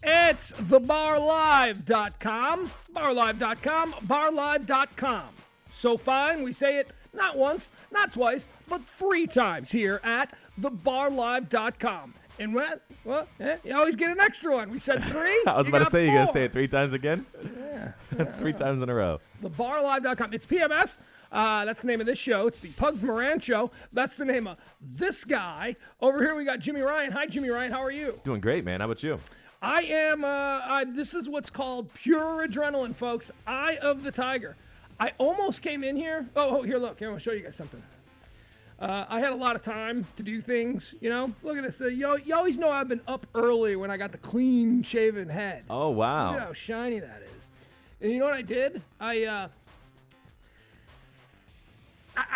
It's thebarlive.com, barlive.com, barlive.com. So fine, we say it not once, not twice, but 3 times here at thebarlive.com. And you always get an extra one. We said 3. I was about to say, you're going to say it 3 times again? Yeah. 3 times in a row. Thebarlive.com. It's PMS. That's the name of this show. It's the Pugs Moran show. That's the name of this guy. Over here we got Jimmy Ryan. Hi, Jimmy Ryan. How are you? Doing great, man. How about you? I am, this is what's called pure adrenaline, folks. Eye of the tiger. I almost came in here. Oh, here, look. Here, I'm going to show you guys something. I had a lot of time to do things, you know. Look at this. You always know I've been up early when I got the clean-shaven head. Oh, wow. Look at how shiny that is. And you know what I did? I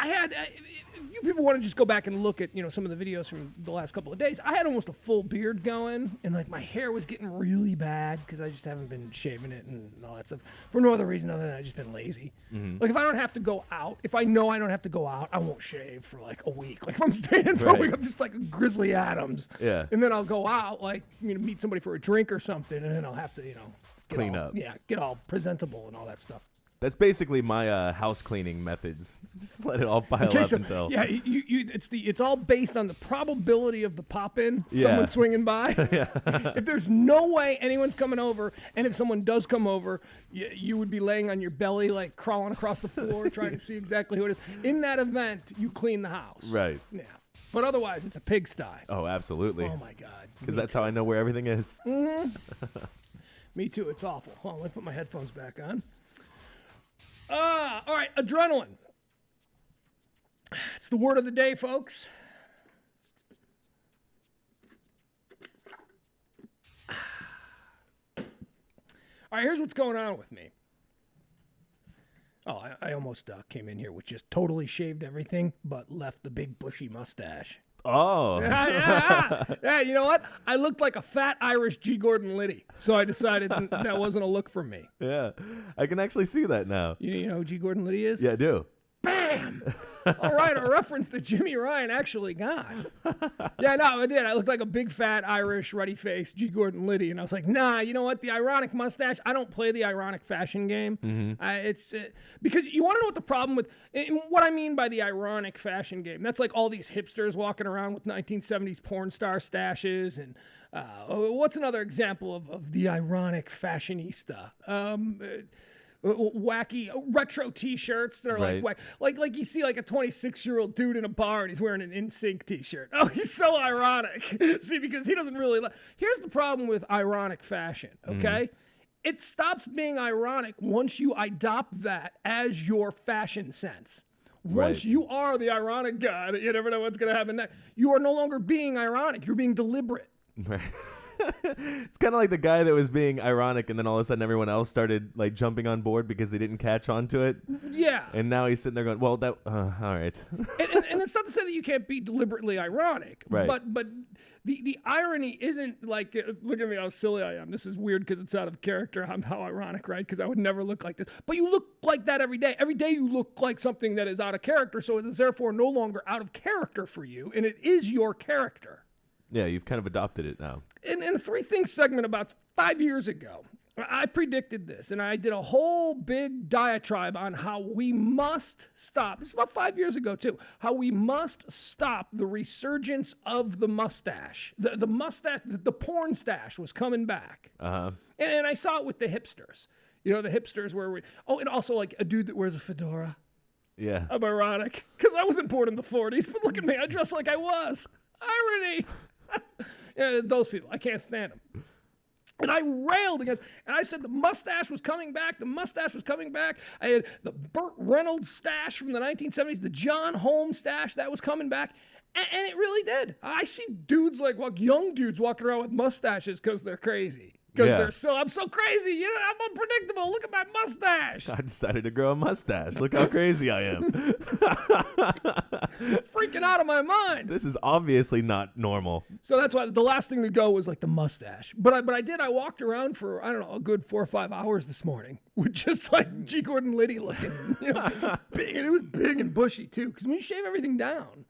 had, if you people want to just go back and look at, you know, some of the videos from the last couple of days, I had almost a full beard going, and like my hair was getting really bad because I just haven't been shaving it and all that stuff for no other reason other than I've just been lazy. Mm-hmm. Like if I don't have to go out, if I know I don't have to go out, I won't shave for like a week. Like if I'm staying in for a week, I'm just like a Grizzly Adams. Yeah. And then I'll go out, like, you know, meet somebody for a drink or something, and then I'll have to, you know, clean up. Yeah, get all presentable and all that stuff. That's basically my house cleaning methods. Just let it all pile up until. Yeah, it's all based on the probability of the pop-in, someone swinging by. If there's no way anyone's coming over, and if someone does come over, you would be laying on your belly, like crawling across the floor, trying to see exactly who it is. In that event, you clean the house. Right. Yeah. But otherwise, it's a pigsty. Oh, absolutely. Oh, my God. Because that's how I know where everything is. Mm-hmm. Me too. It's awful. Hold on, let me put my headphones back on. All right, adrenaline. It's the word of the day, folks. All right, here's what's going on with me. Oh, I almost came in here with just totally shaved everything, but left the big bushy mustache. Oh. Yeah, you know what? I looked like a fat Irish G. Gordon Liddy, so I decided that wasn't a look for me. Yeah, I can actually see that now. You know who G. Gordon Liddy is? Yeah, I do. Bam! All right, a reference that Jimmy Ryan actually got. Yeah, no, I did. I looked like a big, fat, Irish, ruddy-faced G. Gordon Liddy, and I was like, nah, you know what? The ironic mustache, I don't play the ironic fashion game. Mm-hmm. It's because you want to know what the problem with, what I mean by the ironic fashion game. That's like all these hipsters walking around with 1970s porn star stashes, and what's another example of the ironic fashionista? Wacky retro T-shirts that are like you see like a 26-year-old dude in a bar and he's wearing an NSYNC T-shirt. Oh, he's so ironic. See, because he doesn't really. Here's the problem with ironic fashion. Okay, it stops being ironic once you adopt that as your fashion sense. Once you are the ironic guy that you never know what's going to happen next, you are no longer being ironic. You're being deliberate. Right. It's kind of like the guy that was being ironic, and then all of a sudden everyone else started like jumping on board because they didn't catch on to it. Yeah. And now he's sitting there going, "Well, that all right." and it's not to say that you can't be deliberately ironic, right? But the irony isn't like, look at me how silly I am. This is weird because it's out of character. I'm how ironic, right? Because I would never look like this. But you look like that every day. Every day you look like something that is out of character, so it is therefore no longer out of character for you, and it is your character. Yeah, you've kind of adopted it now. In a 3 Things segment about 5 years ago, I predicted this, and I did a whole big diatribe on how we must stop. This is about 5 years ago, too. How we must stop the resurgence of the mustache. The mustache, the porn stash was coming back. Uh-huh. And I saw it with the hipsters. You know, the hipsters where and also like a dude that wears a fedora. Yeah. I'm ironic, because I wasn't born in the 40s, but look at me. I dress like I was. Irony. Yeah, those people, I can't stand them. And I railed against, and I said the mustache was coming back. The mustache was coming back. I had the Burt Reynolds stash from the 1970s, the John Holmes stash that was coming back, and it really did. I see dudes like young dudes walking around with mustaches because they're crazy. Because I'm so crazy. You know, I'm unpredictable. Look at my mustache. I decided to grow a mustache. Look how crazy I am. Freaking out of my mind. This is obviously not normal. So that's why the last thing to go was like the mustache. But I walked around for, I don't know, a good 4 or 5 hours this morning with just like G. Gordon Liddy looking, you know, big. And it was big and bushy too. Because when you shave everything down,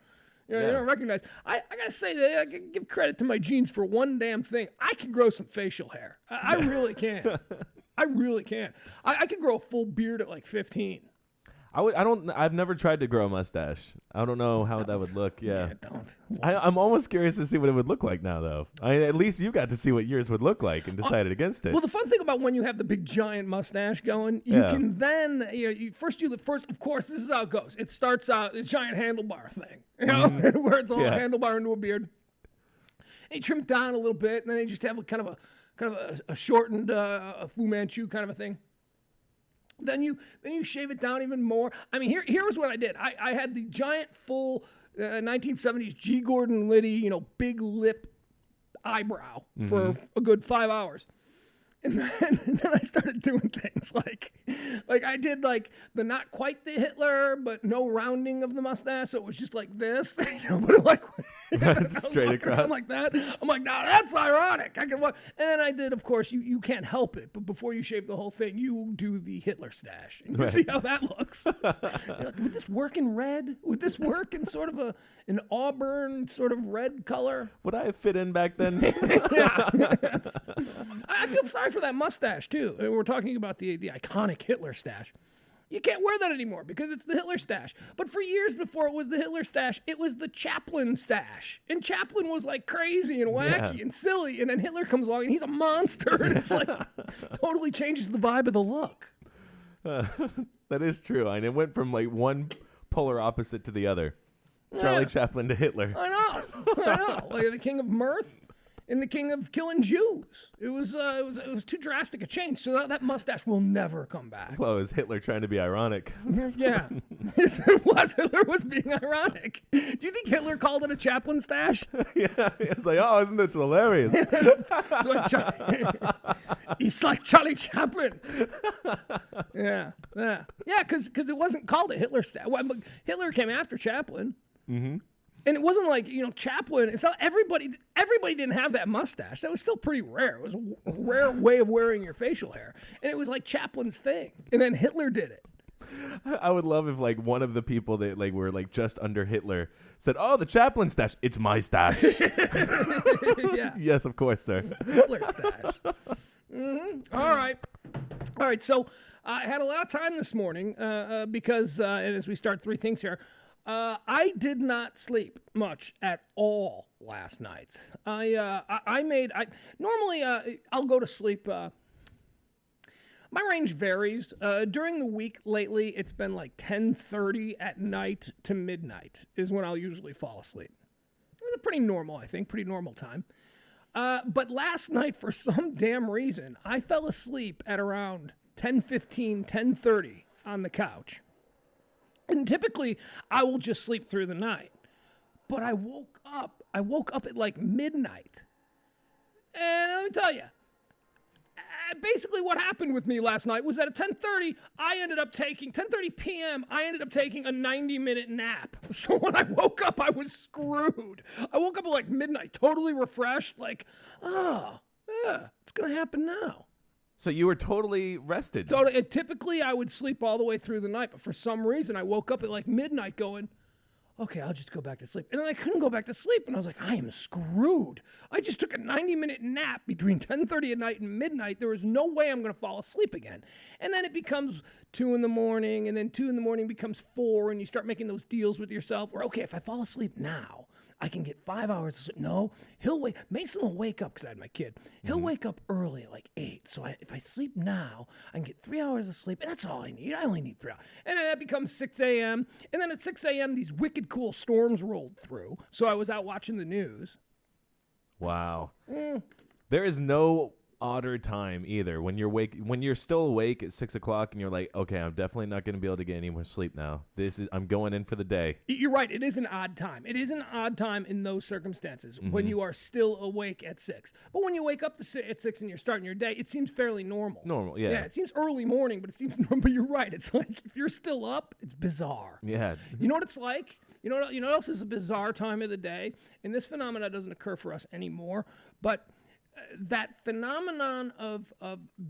You Yeah. don't recognize. I gotta say that I can give credit to my genes for one damn thing. I can grow some facial hair. I really can. I really can. I could grow a full beard at like 15. I've never tried to grow a mustache. I don't know how that would look. Yeah. Don't. I'm almost curious to see what it would look like now, though. At least you got to see what yours would look like and decided against it. Well, the fun thing about when you have the big giant mustache going, you Yeah. can then first, of course, this is how it goes. It starts out the giant handlebar thing, where it's all a handlebar into a beard. And you trim it down a little bit, and then you just have kind of a shortened Fu Manchu kind of a thing. Then you shave it down even more. I mean, here was what I did. I had the giant full 1970s G. Gordon Liddy, big lip eyebrow for a good 5 hours. And then I started doing things like I did like the not quite the Hitler, but no rounding of the mustache. So it was just like this, but like straight across. I'm like that. I'm like, now that's ironic. I can walk. And then I did, of course, you can't help it. But before you shave the whole thing, you do the Hitler stash. And you see how that looks. Like, would this work in red? Would this work in sort of an auburn sort of red color? Would I have fit in back then? Yeah. I feel sorry for that mustache, too. We're talking about the iconic Hitler stash. You can't wear that anymore because it's the Hitler stash. But for years before it was the Hitler stash, it was the Chaplin stash. And Chaplin was like crazy and wacky and silly. And then Hitler comes along and he's a monster. And it's like totally changes the vibe of the look. That is true. And it went from like one polar opposite to the other. Charlie Chaplin to Hitler. I know. Like the king of mirth and the king of killing Jews. It was too drastic a change. So that mustache will never come back. Well, it was Hitler trying to be ironic. Yeah. It was. Hitler was being ironic. Do you think Hitler called it a Chaplin stash? Yeah, it's like, oh, isn't this hilarious? He's like Charlie Chaplin. Yeah. Because it wasn't called a Hitler stash. Well, Hitler came after Chaplin. Mm-hmm. And it wasn't like, Chaplin, it's not everybody didn't have that mustache. That was still pretty rare. It was a rare way of wearing your facial hair. And it was like Chaplin's thing. And then Hitler did it. I would love if like one of the people that like were like just under Hitler said, "Oh, the Chaplin stash, it's my stash." Yeah. Yes, of course, sir. Hitler stash. Mm-hmm. All right. So I had a lot of time this morning because, and as we start three things here, I did not sleep much at all last night. Normally I'll go to sleep. My range varies. During the week lately, it's been like 10:30 at night to midnight is when I'll usually fall asleep. It's pretty normal, I think, pretty normal time. But last night, for some damn reason, I fell asleep at around 10:15, 10:30 on the couch. And typically, I will just sleep through the night. But I woke up at like midnight. And let me tell you, basically what happened with me last night was that at 10:30 p.m., I ended up taking a 90-minute nap. So when I woke up, I was screwed. I woke up at like midnight, totally refreshed, like, it's going to happen now. So you were totally rested. Totally. Typically, I would sleep all the way through the night, but for some reason, I woke up at like midnight going, okay, I'll just go back to sleep. And then I couldn't go back to sleep, and I was like, I am screwed. I just took a 90-minute nap between 10:30 at night and midnight. There is no way I'm going to fall asleep again. And then it becomes 2 in the morning, and then 2 in the morning becomes 4, and you start making those deals with yourself where, okay, if I fall asleep now, I can get 5 hours of sleep. No, Mason will wake up, because I had my kid. He'll wake up early at like 8. So if I sleep now, I can get 3 hours of sleep, and that's all I need. I only need 3 hours. And then that becomes 6 a.m. And then at 6 a.m., these wicked cool storms rolled through. So I was out watching the news. Wow. There is no odder time either when you're still awake at 6 o'clock and you're like, okay, I'm definitely not going to be able to get any more sleep now. I'm going in for the day. You're right. It is an odd time. It is an odd time in those circumstances when you are still awake at 6. But when you wake up at 6 and you're starting your day, it seems fairly normal. Normal, yeah. Yeah, it seems early morning, but it seems normal. But you're right. It's like if you're still up, it's bizarre. Yeah. You know what it's like? You know what else is a bizarre time of the day? And this phenomenon doesn't occur for us anymore, but that phenomenon of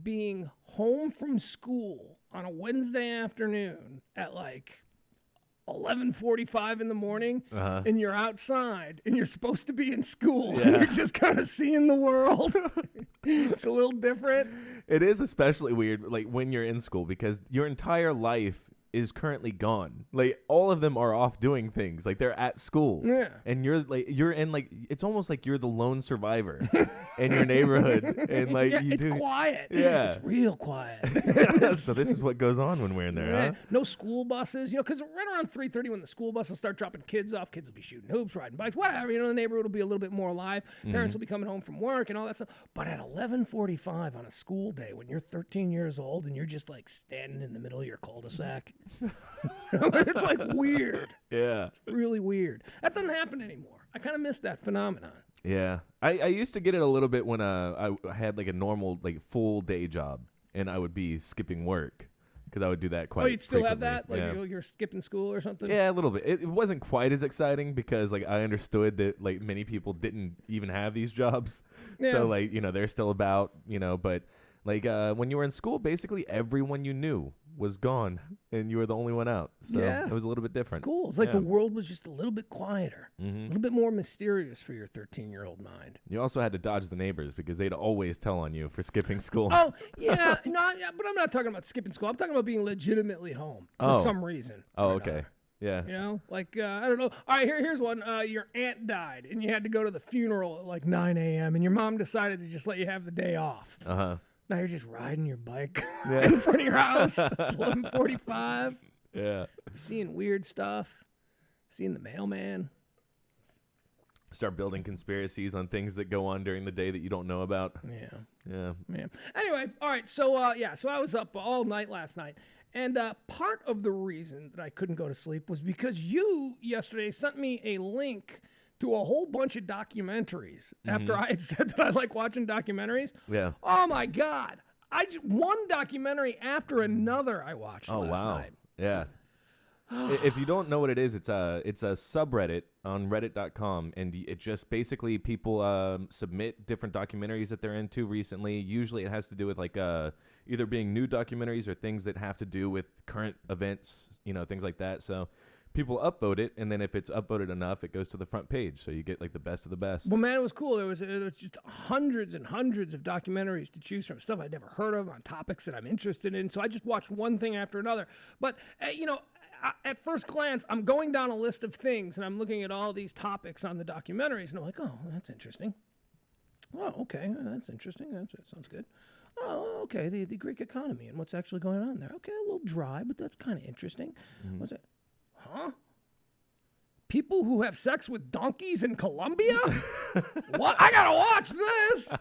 being home from school on a Wednesday afternoon at like 11:45 in the morning, and you're outside, and you're supposed to be in school, Yeah. and you're just kind of seeing the world. It's a little different. It is especially weird, like when you're in school, because your entire life is currently gone. Like all of them are off doing things. Like they're at school. Yeah. And you're in like it's almost like you're the lone survivor in your neighborhood. And like Yeah, you it's do quiet. Yeah. It's real quiet. So this is what goes on when we're in there, Yeah. huh? No school buses, because right around 3:30 when the school buses start dropping kids off, kids will be shooting hoops, riding bikes, whatever. The neighborhood will be a little bit more alive. Parents will be coming home from work and all that stuff. But at 11:45 on a school day, when you're 13 years old and you're just like standing in the middle of your cul-de-sac, it's like weird. Yeah. It's really weird. That doesn't happen anymore. I kind of miss that phenomenon. Yeah. I used to get it a little bit when I had like a normal like full day job and I would be skipping work because I would do that quite Oh, you'd still have frequently. that? Like Yeah. you're skipping school or something? Yeah, a little bit. It wasn't quite as exciting because like I understood that like many people didn't even have these jobs. Yeah. So like, they're still about, but like when you were in school, basically everyone you knew was gone and you were the only one out. So Yeah. it was a little bit different. It's cool. It's like Yeah. the world was just a little bit quieter, a Mhm. little bit more mysterious for your 13-year-old mind. You also had to dodge the neighbors because they'd always tell on you for skipping school. Oh, yeah. But I'm not talking about skipping school. I'm talking about being legitimately home for Oh. some reason. Oh, or okay. another. Yeah. Like, I don't know. All right, here's one. Your aunt died, and you had to go to the funeral at like 9 a.m., and your mom decided to just let you have the day off. Uh-huh. Now you're just riding your bike Yeah. in front of your house. It's 11:45. Yeah. You're seeing weird stuff. Seeing the mailman. Start building conspiracies on things that go on during the day that you don't know about. Yeah. Yeah. Man. Anyway, all right. So so I was up all night last night, and part of the reason that I couldn't go to sleep was because you yesterday sent me a link to a whole bunch of documentaries. After I had said that I like watching documentaries. Yeah. Oh my God! One documentary after another I watched Oh, last wow. night. Yeah. If you don't know what it is, it's a subreddit on reddit.com, and it just basically people submit different documentaries that they're into recently. Usually it has to do with like either being new documentaries or things that have to do with current events, things like that. So people upvote it, and then if it's upvoted enough, it goes to the front page. So you get like the best of the best. Well, man, it was cool. There was just hundreds and hundreds of documentaries to choose from, stuff I'd never heard of on topics that I'm interested in. So I just watched one thing after another. But, at first glance, I'm going down a list of things, and I'm looking at all these topics on the documentaries, and I'm like, oh, that's interesting. Oh, okay, that's interesting. That sounds good. Oh, okay, the Greek economy and what's actually going on there. Okay, a little dry, but that's kind of interesting. What's it? Huh? People who have sex with donkeys in Colombia? What? I gotta watch this.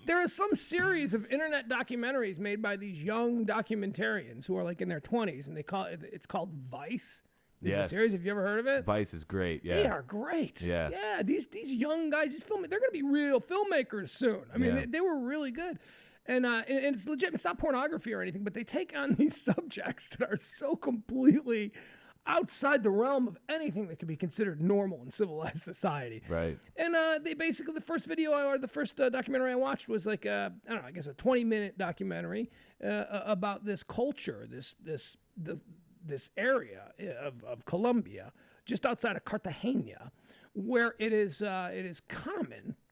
There is some series of internet documentaries made by these young documentarians who are like in their 20s, and it's called Vice. This is a Yes. series. Have you ever heard of it? Vice is great. Yeah. They are great. Yeah. Yeah. These young guys, they're gonna be real filmmakers soon. I mean, Yeah. they were really good. And it's legit. It's not pornography or anything, but they take on these subjects that are so completely outside the realm of anything that could be considered normal in civilized society. Right. And they basically, the first documentary I watched was like I don't know, I guess a 20-minute documentary about this culture, this area of Colombia, just outside of Cartagena, where it is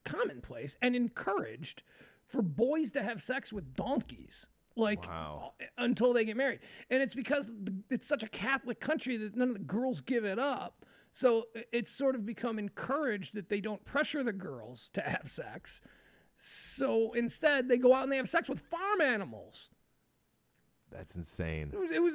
commonplace and encouraged for boys to have sex with donkeys. Wow. Until they get married. And it's because it's such a Catholic country that none of the girls give it up. So it's sort of become encouraged that they don't pressure the girls to have sex. So instead, they go out and they have sex with farm animals. That's insane. It was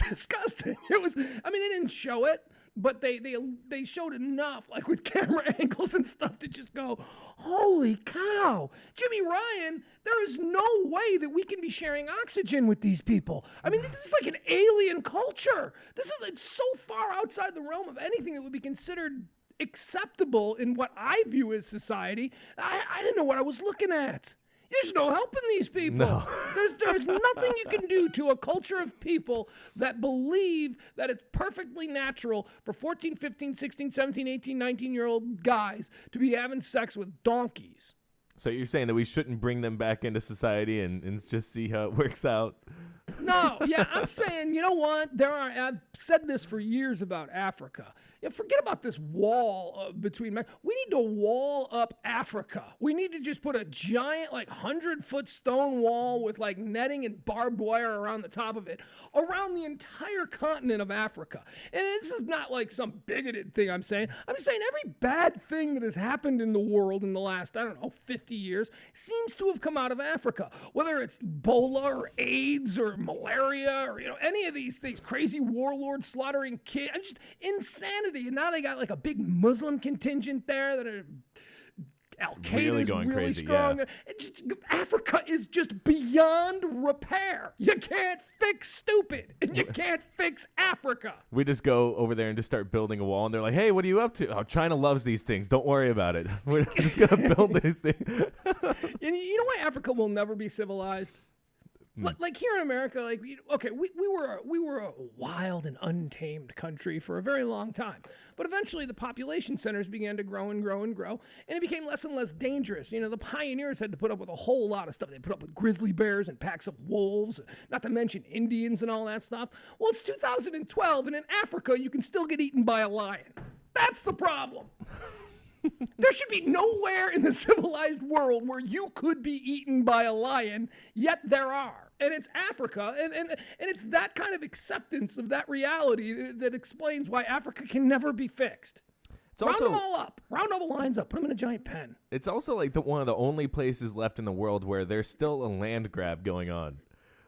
disgusting. I mean, they didn't show it, but they showed enough, like with camera angles and stuff, to just go, holy cow, Jimmy Ryan, there is no way that we can be sharing oxygen with these people. I mean, this is like an alien culture. It's so far outside the realm of anything that would be considered acceptable in what I view as society. I didn't know what I was looking at. There's no helping these people. No. There's nothing you can do to a culture of people that believe that it's perfectly natural for 14, 15, 16, 17, 18, 19-year-old guys to be having sex with donkeys. So you're saying that we shouldn't bring them back into society and just see how it works out? No, yeah, I'm saying, you know what? I've said this for years about Africa. Yeah, forget about this wall between. We need to wall up Africa. We need to just put a giant, like 100-foot stone wall with like netting and barbed wire around the top of it, around the entire continent of Africa. And this is not like some bigoted thing I'm saying. I'm just saying every bad thing that has happened in the world in the last, 50 years seems to have come out of Africa. Whether it's Ebola or AIDS or malaria or, any of these things, crazy warlords slaughtering kids, just insanity. And now they got like a big Muslim contingent there that are Al-Qaeda is really crazy, strong. yeah. Africa is just beyond repair. You can't fix stupid, and you can't fix Africa. We just go over there and just start building a wall, and they're like, "Hey, what are you up to?" "Oh, China loves these things. Don't worry about it. We're just gonna build these things." And you know why Africa will never be civilized? Like here in America, we were a wild and untamed country for a very long time. But eventually the population centers began to grow and grow and grow, and it became less and less dangerous. The pioneers had to put up with a whole lot of stuff. They put up with grizzly bears and packs of wolves, not to mention Indians and all that stuff. Well, it's 2012, and in Africa, you can still get eaten by a lion. That's the problem. There should be nowhere in the civilized world where you could be eaten by a lion, yet there are. And it's Africa, and it's that kind of acceptance of that reality that explains why Africa can never be fixed. Round them all up. Round all the lines up. Put them in a giant pen. It's also like one of the only places left in the world where there's still a land grab going on.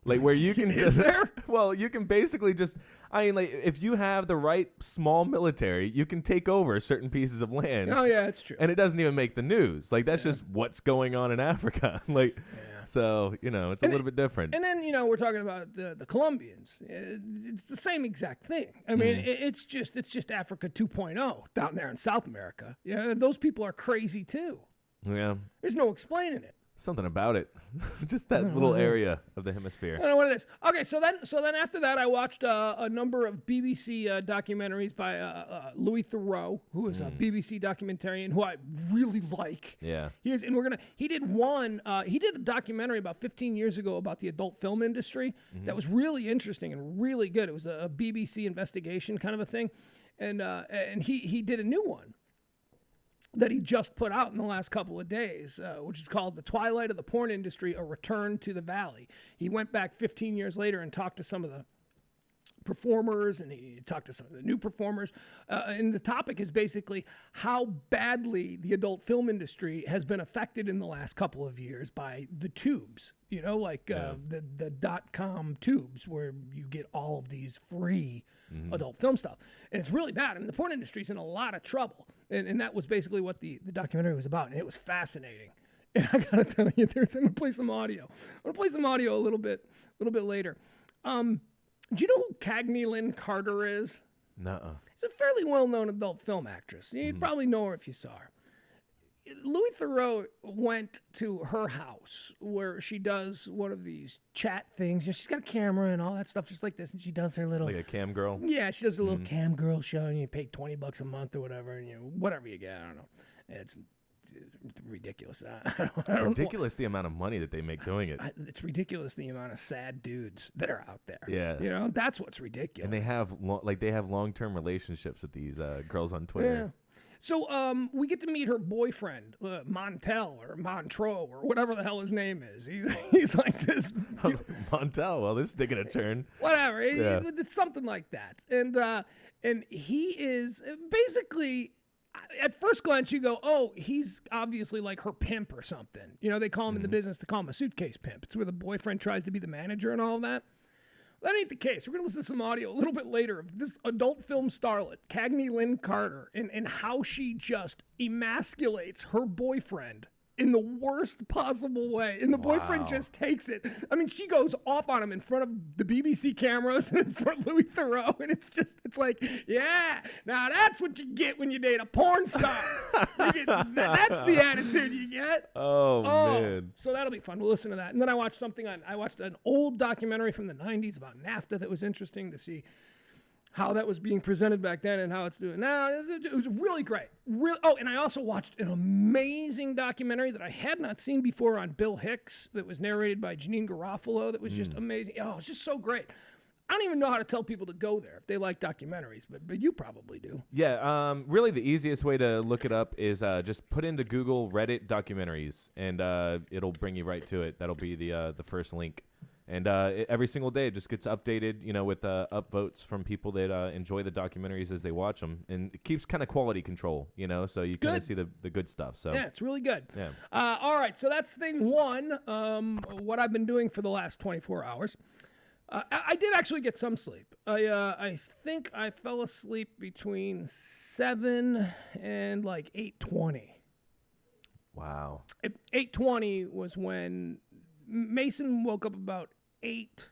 Like where you can Is there? Well, you can basically just, if you have the right small military, you can take over certain pieces of land. Oh yeah, it's true. And it doesn't even make the news. Like that's just what's going on in Africa. So, it's a little bit different. And then, we're talking about the Colombians. It's the same exact thing. I mean, it's just Africa 2.0 down there in South America. Those people are crazy too. Yeah. There's no explaining it. Something about it. Just that little area of the hemisphere. I don't know what it is. Okay, so then after that, I watched a number of BBC documentaries by Louis Theroux, who is a BBC documentarian who I really like. Yeah. He did a documentary about 15 years ago about the adult film industry that was really interesting and really good. It was a BBC investigation kind of a thing. And he did a new one that he just put out in the last couple of days, which is called The Twilight of the Porn Industry, A Return to the Valley. He went back 15 years later and talked to some of the performers, and he talked to some of the new performers. And the topic is basically how badly the adult film industry has been affected in the last couple of years by the tubes, the .com tubes where you get all of these free adult film stuff. And it's really bad. I mean, the porn industry's in a lot of trouble. And that was basically what the documentary was about. And it was fascinating. And I got to tell you, I'm going to play some audio. I'm going to play some audio a little bit later. Do you know who Cagney Lynn Carter is? Nuh-uh. She's a fairly well-known adult film actress. You'd probably know her if you saw her. Louis Theroux went to her house where she does one of these chat things. She's got a camera and all that stuff just like this, and she does her little... Like a cam girl? Yeah, she does a little cam girl show, and you pay $20 a month or whatever, and whatever you get, I don't know. It's ridiculous. Ridiculous the amount of money that they make doing it. It's ridiculous the amount of sad dudes that are out there. Yeah. That's what's ridiculous. And they have long-term relationships with these girls on Twitter. Yeah. So we get to meet her boyfriend, Montel or Montreux or whatever the hell his name is. He's like this. Montel. Well, this is taking a turn. Whatever. It's something like that. And he is basically, at first glance, you go, oh, he's obviously like her pimp or something. They call him in the business, they call him a suitcase pimp. It's where the boyfriend tries to be the manager and all of that. That ain't the case. We're going to listen to some audio a little bit later of this adult film starlet, Cagney Lynn Carter, and how she just emasculates her boyfriend in the worst possible way. And the boyfriend just takes it. I mean, she goes off on him in front of the BBC cameras and in front of Louis Theroux. And it's like, yeah, now that's what you get when you date a porn star. That's the attitude you get. Oh, man. So that'll be fun. We'll listen to that. And then I watched an old documentary from the 90s about NAFTA that was interesting to see how that was being presented back then and how it's doing now. It was really great. And I also watched an amazing documentary that I had not seen before on Bill Hicks that was narrated by Janine Garofalo. That was just amazing. Oh, it's just so great. I don't even know how to tell people to go there if they like documentaries, but you probably do. Yeah, really the easiest way to look it up is just put into Google Reddit documentaries, and it'll bring you right to it. That'll be the first link. And every single day it just gets updated, with upvotes from people that enjoy the documentaries as they watch them. And it keeps kind of quality control, so you kind of see the good stuff. So yeah, it's really good. Yeah. All right, so that's thing one, what I've been doing for the last 24 hours. I did actually get some sleep. I think I fell asleep between 7 and like 8:20. Wow. 8:20 was when Mason woke up about 8,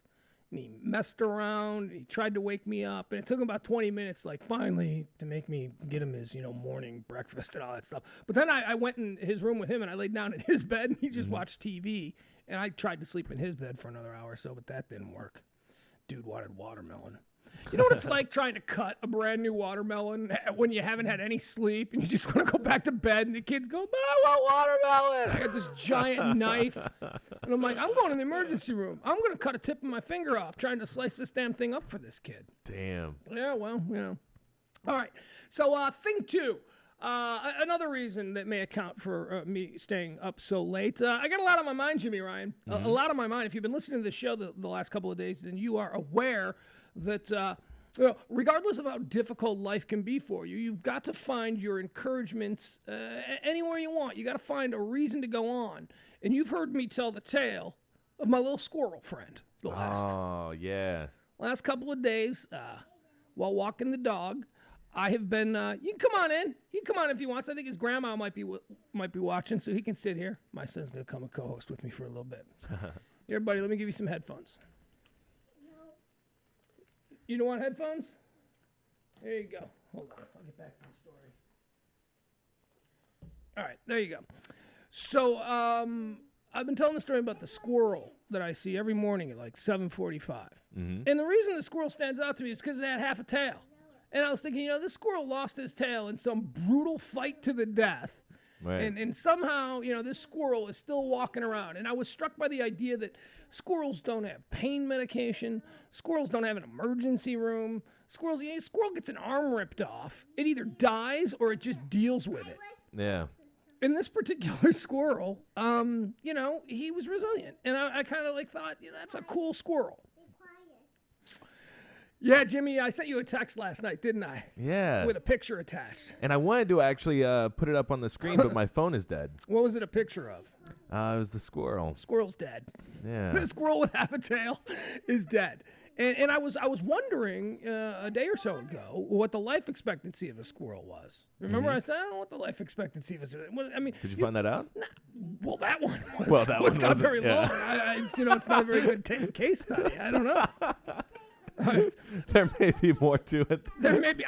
and he messed around. He tried to wake me up, and it took him about 20 minutes, like, finally, to make me get him his, morning breakfast and all that stuff. But then I went in his room with him, and I laid down in his bed, and he just watched TV. And I tried to sleep in his bed for another hour or so, but that didn't work. Dude wanted watermelon. You know what it's like trying to cut a brand new watermelon when you haven't had any sleep and you just want to go back to bed and the kids go, but I want watermelon. I got this giant knife and I'm like, I'm going to the emergency room. I'm going to cut a tip of my finger off trying to slice this damn thing up for this kid. Damn. Yeah, well, All right. So thing two. Another reason that may account for me staying up so late. I got a lot on my mind, Jimmy Ryan. A lot on my mind. If you've been listening to the show the last couple of days, then you are aware that regardless of how difficult life can be for you, you've got to find your encouragements anywhere you want. You got to find a reason to go on. And you've heard me tell the tale of my little squirrel friend the last couple of days while walking the dog. I have been. You can come on in. He can come on if he wants. I think his grandma might be watching, so he can sit here. My son's gonna come and co-host with me for a little bit. Here, buddy. Let me give you some headphones. No. You don't want headphones? There you go. Hold on. I'll get back to the story. All right. There you go. So I've been telling the story about the squirrel that I see every morning at like 7:45, and the reason the squirrel stands out to me is because it had half a tail. And I was thinking, this squirrel lost his tail in some brutal fight to the death. Right. And somehow, this squirrel is still walking around. And I was struck by the idea that squirrels don't have pain medication. Squirrels don't have an emergency room. Squirrel gets an arm ripped off. It either dies or it just deals with it. Yeah. And this particular squirrel, he was resilient. And I kind of thought, that's a cool squirrel. Yeah, Jimmy, I sent you a text last night, didn't I? Yeah. With a picture attached. And I wanted to actually put it up on the screen, but my phone is dead. What was it a picture of? It was the squirrel. Squirrel's dead. Yeah. The squirrel with half a tail is dead. And I was wondering a day or so ago what the life expectancy of a squirrel was. Remember I said, I don't know what the life expectancy was. I mean, did you find that out? Well, that one was, was not very long. It's not a very good case study. I don't know. There may be more to it. There may be,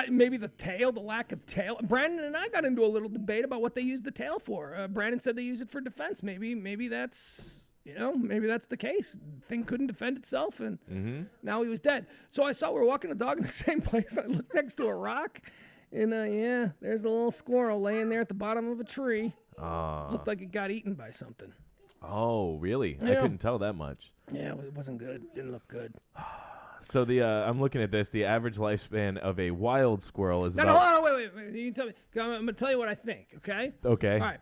maybe the tail, the lack of tail. Brandon and I got into a little debate about what they use the tail for. Brandon said they use it for defense. Maybe that's the case. The thing couldn't defend itself, and now he was dead. So I saw we were walking the dog in the same place. I looked next to a rock, and there's the little squirrel laying there at the bottom of a tree. Looked like it got eaten by something. Oh, really? Yeah. I couldn't tell that much. Yeah, it wasn't good. Didn't look good. So I'm looking at this. The average lifespan of a wild squirrel is about... No, hold on, wait. You can tell me. I'm going to tell you what I think, okay? Okay. All right.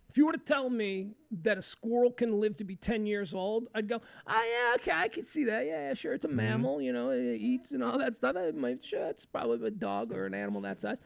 If you were to tell me that a squirrel can live to be 10 years old, I'd go, yeah, okay, I can see that. Yeah, sure, it's a mammal, it eats and all that stuff. Sure, it's probably a dog or an animal that size.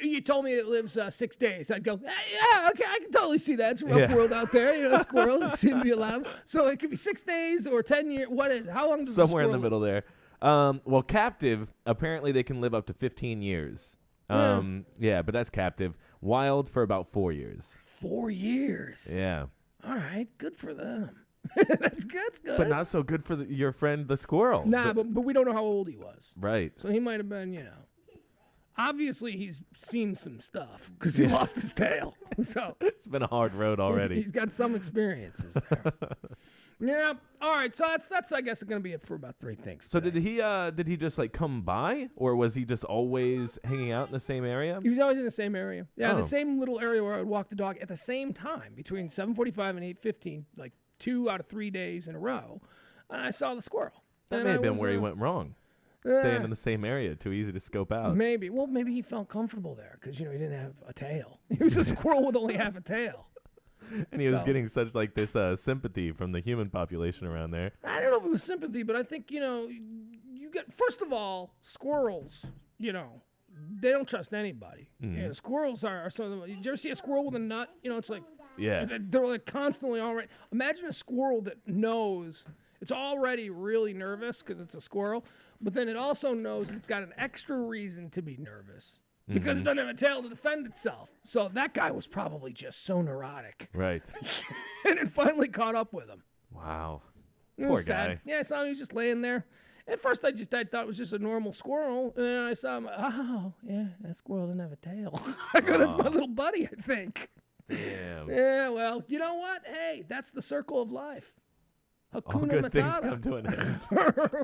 You told me it lives 6 days. I'd go, yeah, okay, I can totally see that. It's a rough world out there. Squirrels seem to be allowed. So it could be 6 days or 10 years. What is it? How long does somewhere in the middle there? Well, captive, apparently they can live up to 15 years. Yeah, but that's captive. Wild for about 4 years. 4 years? Yeah. All right, good for them. That's good. But not so good for your friend the squirrel. Nah, but we don't know how old he was. Right. So he might have been, Obviously, he's seen some stuff because he lost his tail. So it's been a hard road already. He's got some experiences there. Yeah. All right. So that's I guess going to be it for about 3 things. So today. did he just like come by, or was he just always hanging out in the same area? He was always in the same area. Yeah, Oh. the same little area where I would walk the dog at the same time between 7:45 and 8:15, like 2 out of 3 days in a row. I saw the squirrel. That And may I have been was, where he went wrong. Staying in the same area, too easy to scope out. Maybe. Well, maybe he felt comfortable there because he didn't have a tail. He was a squirrel with only half a tail. And he was So- getting such like this sympathy from the human population around there. I don't know if it was sympathy, but I think, you get, first of all, squirrels, they don't trust anybody. Squirrels are some of them. Did you ever see a squirrel with a nut? It's like, Yeah. they're like constantly all right. Imagine a squirrel that knows it's already really nervous because it's a squirrel, but then it also knows that it's got an extra reason to be nervous because it doesn't have a tail to defend itself. So that guy was probably just so neurotic. Right. And it finally caught up with him. Wow. It Poor was sad. guy. Yeah, I saw him. He was just laying there. At first, I thought it was just a normal squirrel. And then I saw him. Oh, yeah, that squirrel didn't have a tail. I go, that's my little buddy, I think. Damn. Yeah, well, you know what? Hey, that's the circle of life. All Hakuna good things come Matata. to an end.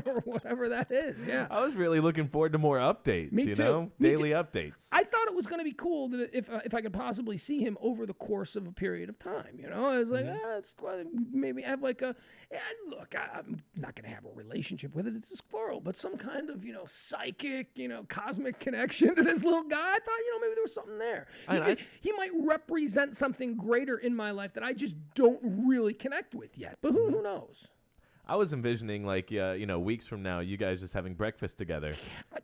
Or whatever that is, yeah. I was really looking forward to more updates. Me you too. know, Me daily updates. I thought it was going to be cool that if I could possibly see him over the course of a period of time. I was like, it's quite, maybe have like look, I'm not going to have a relationship with it. It's a squirrel, but some kind of psychic, cosmic connection to this little guy. I thought maybe there was something there. He might represent something greater in my life that I just don't really connect with yet. But who knows? I was envisioning weeks from now, you guys just having breakfast together.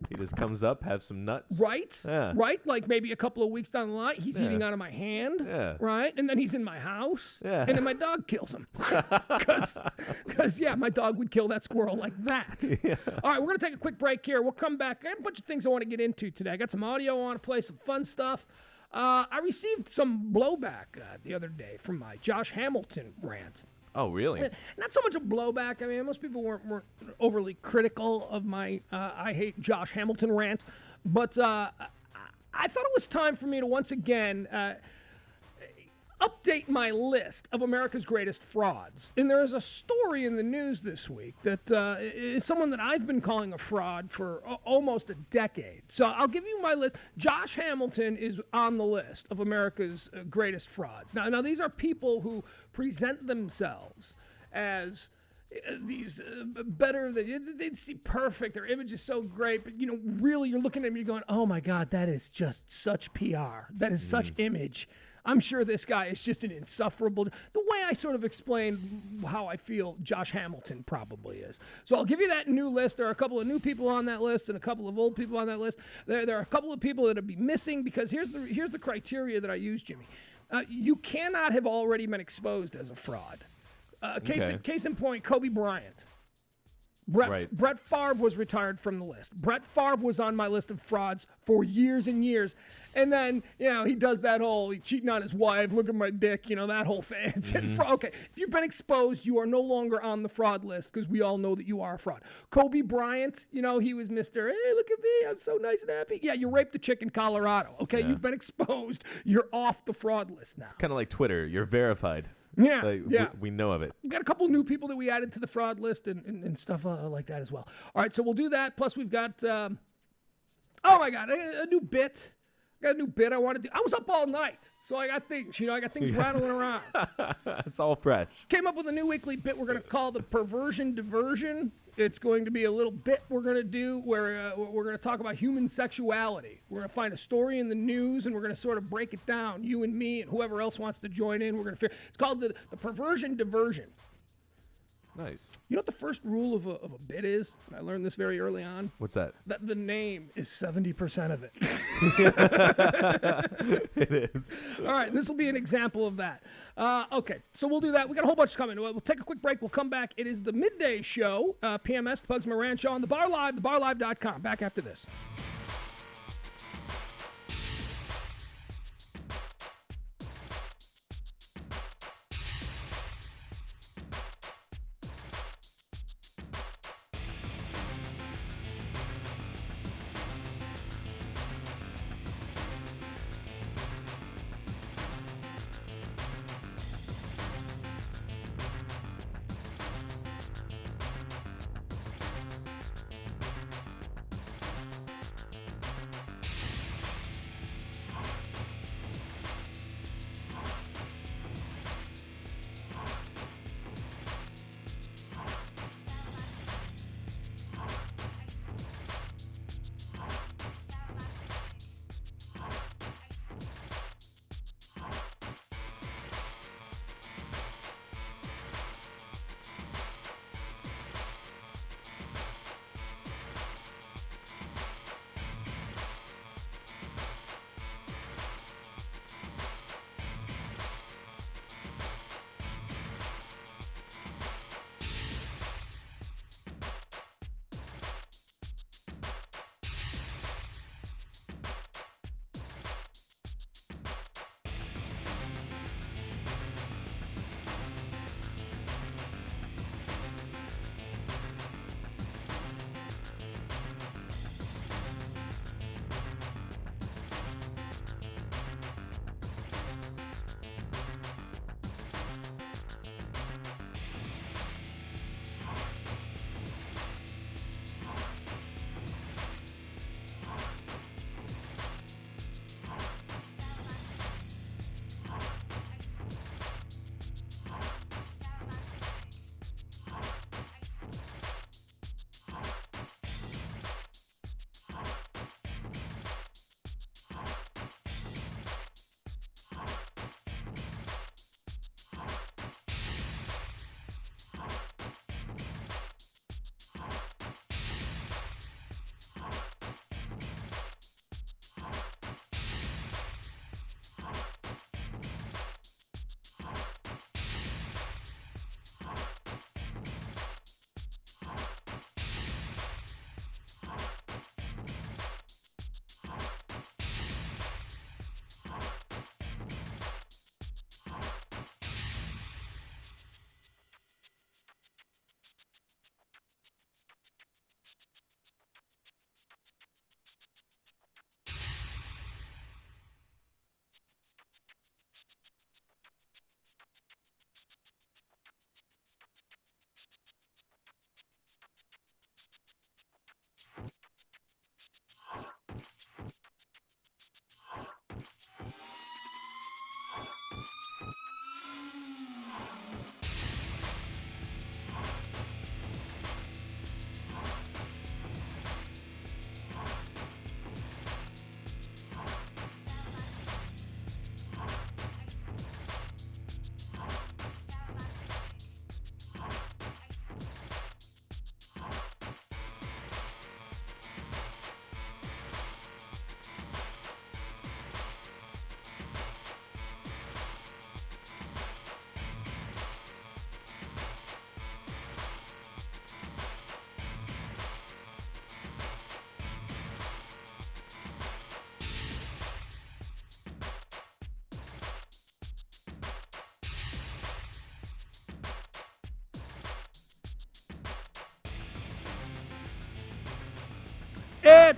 He just comes up, have some nuts. Right? Yeah. Right? Like maybe a couple of weeks down the line, he's eating out of my hand. Yeah. Right? And then he's in my house. Yeah. And then my dog kills him. Because, my dog would kill that squirrel like that. Yeah. All right, we're going to take a quick break here. We'll come back. I have a bunch of things I want to get into today. I got some audio I want to play, some fun stuff. I received some blowback the other day from my Josh Hamilton rant. Oh, really? Not so much a blowback. I mean, most people weren't overly critical of my I hate Josh Hamilton rant, but I thought it was time for me to once again update my list of America's greatest frauds. And there is a story in the news this week that is someone that I've been calling a fraud for almost a decade. So I'll give you my list. Josh Hamilton is on the list of America's greatest frauds. Now these are people who present themselves as these better than they see perfect. Their image is so great, but really you're looking at them, you're going, oh my God, that is just such PR. That is such image. I'm sure this guy is just an insufferable. The way I sort of explained how I feel Josh Hamilton probably is. So I'll give you that new list. There are a couple of new people on that list and a couple of old people on that list. There are a couple of people that will be missing because here's the criteria that I use, Jimmy. You cannot have already been exposed as a fraud. Case in point, Kobe Bryant. Brett Favre was retired from the list. Brett Favre was on my list of frauds for years and years. And then, he does that whole cheating on his wife, look at my dick, that whole thing. Okay, if you've been exposed, you are no longer on the fraud list because we all know that you are a fraud. Kobe Bryant, he was Mr. Hey, look at me, I'm so nice and happy. Yeah, you raped a chick in Colorado. Okay, you've been exposed. You're off the fraud list now. It's kind of like Twitter. You're verified. Yeah, We know of it. We've got a couple of new people that we added to the fraud list and stuff like that as well. All right, so we'll do that. Plus, we've got, oh my God, a new bit. I got a new bit I want to do. I was up all night, so I got things, rattling around. It's all fresh. Came up with a new weekly bit we're going to call the Perversion Diversion. It's going to be a little bit we're going to do where we're going to talk about human sexuality. We're going to find a story in the news, and we're going to sort of break it down, you and me and whoever else wants to join in. We're going to figure. It's called the Perversion Diversion. Nice. You know what the first rule of a bit is? I learned this very early on. What's that? That the name is 70% of it. It is. All right, this will be an example of that. Okay, so we'll do that. We got a whole bunch coming. We'll take a quick break. We'll come back. It is the midday show, PMS, the Pugs Moran show on the Bar Live, thebarlive.com. Back after this.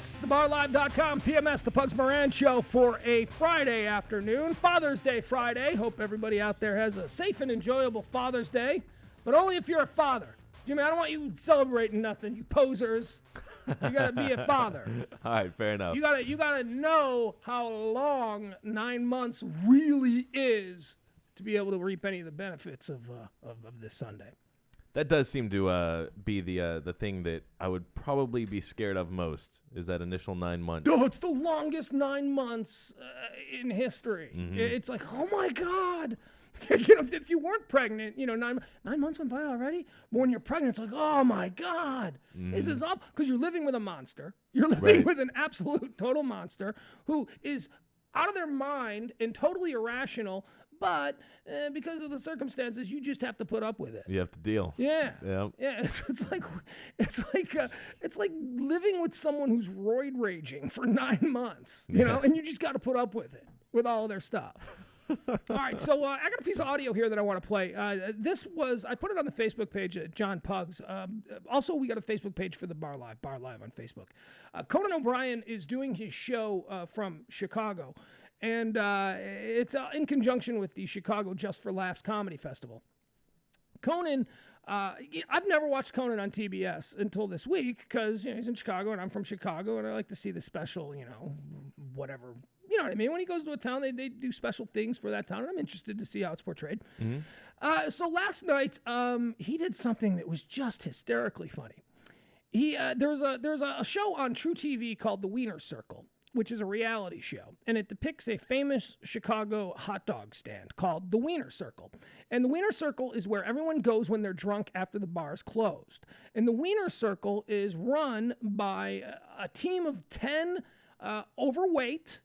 PMS, thebarlive.com, PMS, the Pugs Moran Show for a Friday afternoon, Father's Day Friday. Hope everybody out there has a safe and enjoyable Father's Day, but only if you're a father. Jimmy, I don't want you celebrating nothing, you posers. You gotta be a father. All right, fair enough. You gotta know how long 9 months really is to be able to reap any of the benefits of this Sunday. That does seem to be the thing that I would probably be scared of most, is that initial 9 months. Oh, it's the longest 9 months in history. Mm-hmm. It's like, oh my God. You know, if you weren't pregnant, you know, 9 months went by already. But when you're pregnant, it's like, oh my God, this is up, because you're living with a monster. You're living with an absolute total monster who is out of their mind and totally irrational. But because of the circumstances, you just have to put up with it. You have to deal. Yeah. Yeah. Yeah. It's like living with someone who's roid raging for 9 months. You know, and you just got to put up with it, with all their stuff. All right, so I got a piece of audio here that I want to play. I put it on the Facebook page at John Pugs. Also, we got a Facebook page for the Bar Live on Facebook. Conan O'Brien is doing his show from Chicago, and it's in conjunction with the Chicago Just for Laughs Comedy Festival. Conan, I've never watched Conan on TBS until this week because he's in Chicago and I'm from Chicago, and I like to see the special, whatever. You know what I mean? When he goes to a town, they do special things for that town, and I'm interested to see how it's portrayed. Mm-hmm. So last night, he did something that was just hysterically funny. There's a show on True TV called The Wiener Circle, which is a reality show, and it depicts a famous Chicago hot dog stand called The Wiener Circle. And The Wiener Circle is where everyone goes when they're drunk after the bar's closed. And The Wiener Circle is run by a team of 10 overweight,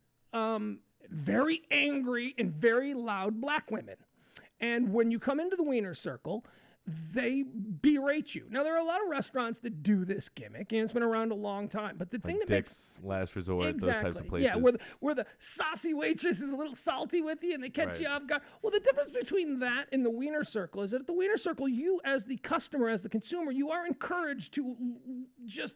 very angry and very loud black women. And when you come into the Wiener Circle, they berate you. Now, there are a lot of restaurants that do this gimmick, and it's been around a long time. But the thing that Dick's, Last Resort, those types of places. Yeah, where the saucy waitress is a little salty with you and they catch you off guard. Well, the difference between that and the Wiener Circle is that at the Wiener Circle, you as the customer, as the consumer, you are encouraged to just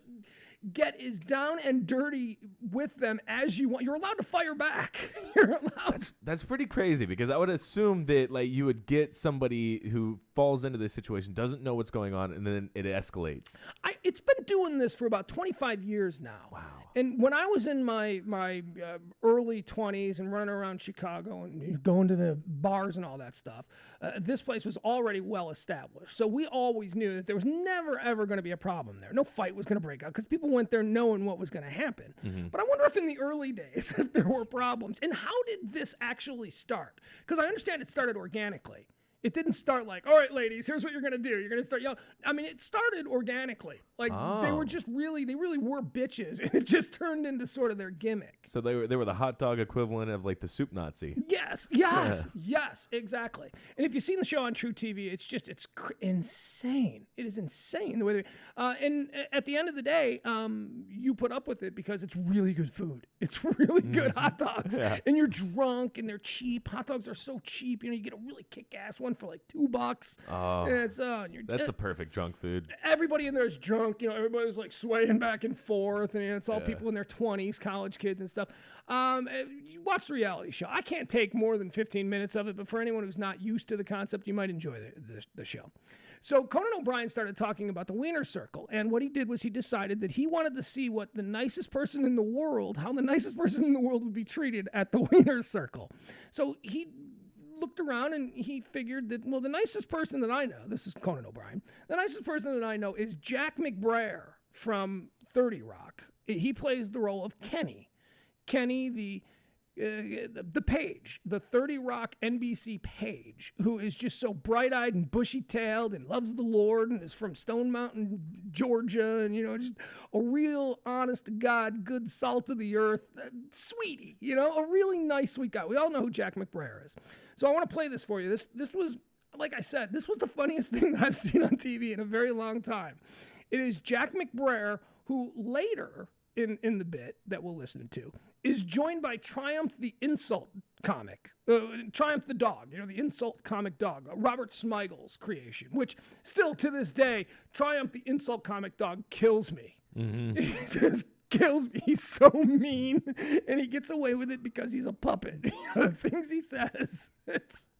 get as down and dirty with them as you want. You're allowed to fire back. You're allowed. That's pretty crazy, because I would assume that you would get somebody who falls into this situation, doesn't know what's going on, and then it escalates. It's been doing this for about 25 years now. Wow. And when I was in my early 20s and running around Chicago and going to the bars and all that stuff, this place was already well established. So we always knew that there was never, ever going to be a problem there. No fight was going to break out because people went there knowing what was going to happen. Mm-hmm. But I wonder if in the early days, if there were problems. And how did this actually start? Because I understand it started organically. It didn't start like, all right, ladies, here's what you're going to do. You're going to start yelling. I mean, it started organically. They really were bitches. And it just turned into sort of their gimmick. So they were the hot dog equivalent of the soup Nazi. Yes, exactly. And if you've seen the show on True TV, it's insane. It is insane the way they, and at the end of the day, you put up with it because it's really good food. It's really good hot dogs. Yeah. And you're drunk and they're cheap. Hot dogs are so cheap. You get a really kick-ass one for $2. Oh, and it's, that's the perfect drunk food. Everybody in there is drunk. Everybody's swaying back and forth, and it's all people in their 20s, college kids and stuff. You watch the reality show. I can't take more than 15 minutes of it, but for anyone who's not used to the concept, you might enjoy the show. So Conan O'Brien started talking about the Wiener Circle, and what he did was he decided that he wanted to see how the nicest person in the world would be treated at the Wiener Circle. So he looked around and he figured that, the nicest person that I know, this is Conan O'Brien, the nicest person that I know is Jack McBrayer from 30 Rock. He plays the role of Kenny. Kenny, the page, the 30 Rock NBC page, who is just so bright-eyed and bushy-tailed and loves the Lord and is from Stone Mountain, Georgia, and, just a real honest-to-God, good salt of the earth, sweetie, a really nice, sweet guy. We all know who Jack McBrayer is. So I want to play this for you. This was, like I said, this was the funniest thing that I've seen on TV in a very long time. It is Jack McBrayer, who later in the bit that we'll listen to is joined by Triumph the Insult comic, Triumph the dog, the insult comic dog, Robert Smigel's creation, which still to this day, Triumph the Insult comic dog kills me. Mm-hmm. It just kills me. He's so mean, and he gets away with it because he's a puppet. The things he says,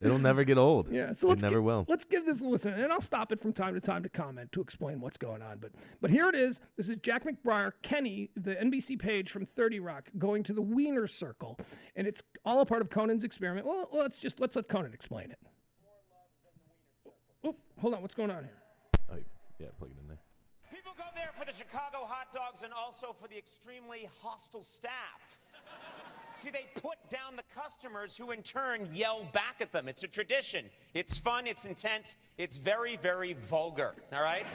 It'll never get old. Yeah, so it never will. Let's give this a listen, and I'll stop it from time to time to comment to explain what's going on. But here it is. This is Jack McBrayer, Kenny, the NBC page from 30 Rock, going to the Wiener Circle, and it's all a part of Conan's experiment. Well, let's let Conan explain it. Oh, hold on, what's going on here? Oh, yeah, plug it in there. People go there for the Chicago hot dogs and also for the extremely hostile staff. See, they put down the customers who in turn yell back at them. It's a tradition. It's fun, it's intense, it's very, very vulgar, all right?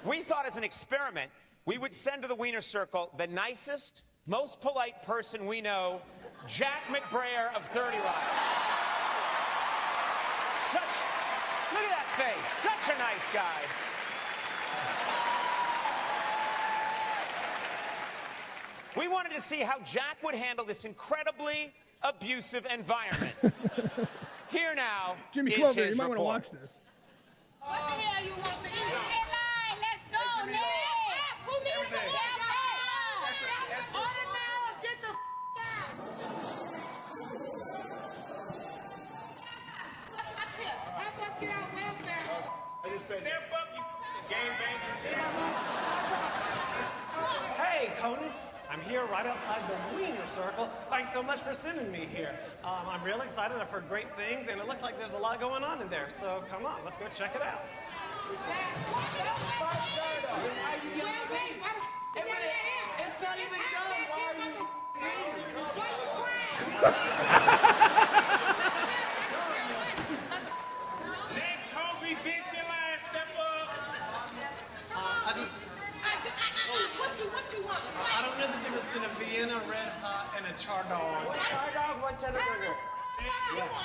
We thought as an experiment, we would send to the Wiener Circle the nicest, most polite person we know, Jack McBrayer of 30 Rock. Look at that face, such a nice guy. We wanted to see how Jack would handle this incredibly abusive environment. Here now Jimmy is Clover, his you might want to report. watch this. What the hell you want to eat? Get in line, let's go, man. Who needs the hot dog? Order now, get the out. What's my tip? Help us get out welfare. Step up, you game bangers. Hey, Conan. I'm here right outside the Wiener Circle. Thanks so much for sending me here. I'm real excited. I've heard great things, and it looks like there's a lot going on in there. So come on, let's go check it out. It's not even done. Why are you Legs hungry, bitch, your line, step up. What you want? I don't know the difference between a Vienna Red Hot and a char dog. Char dog, one cheddar burger.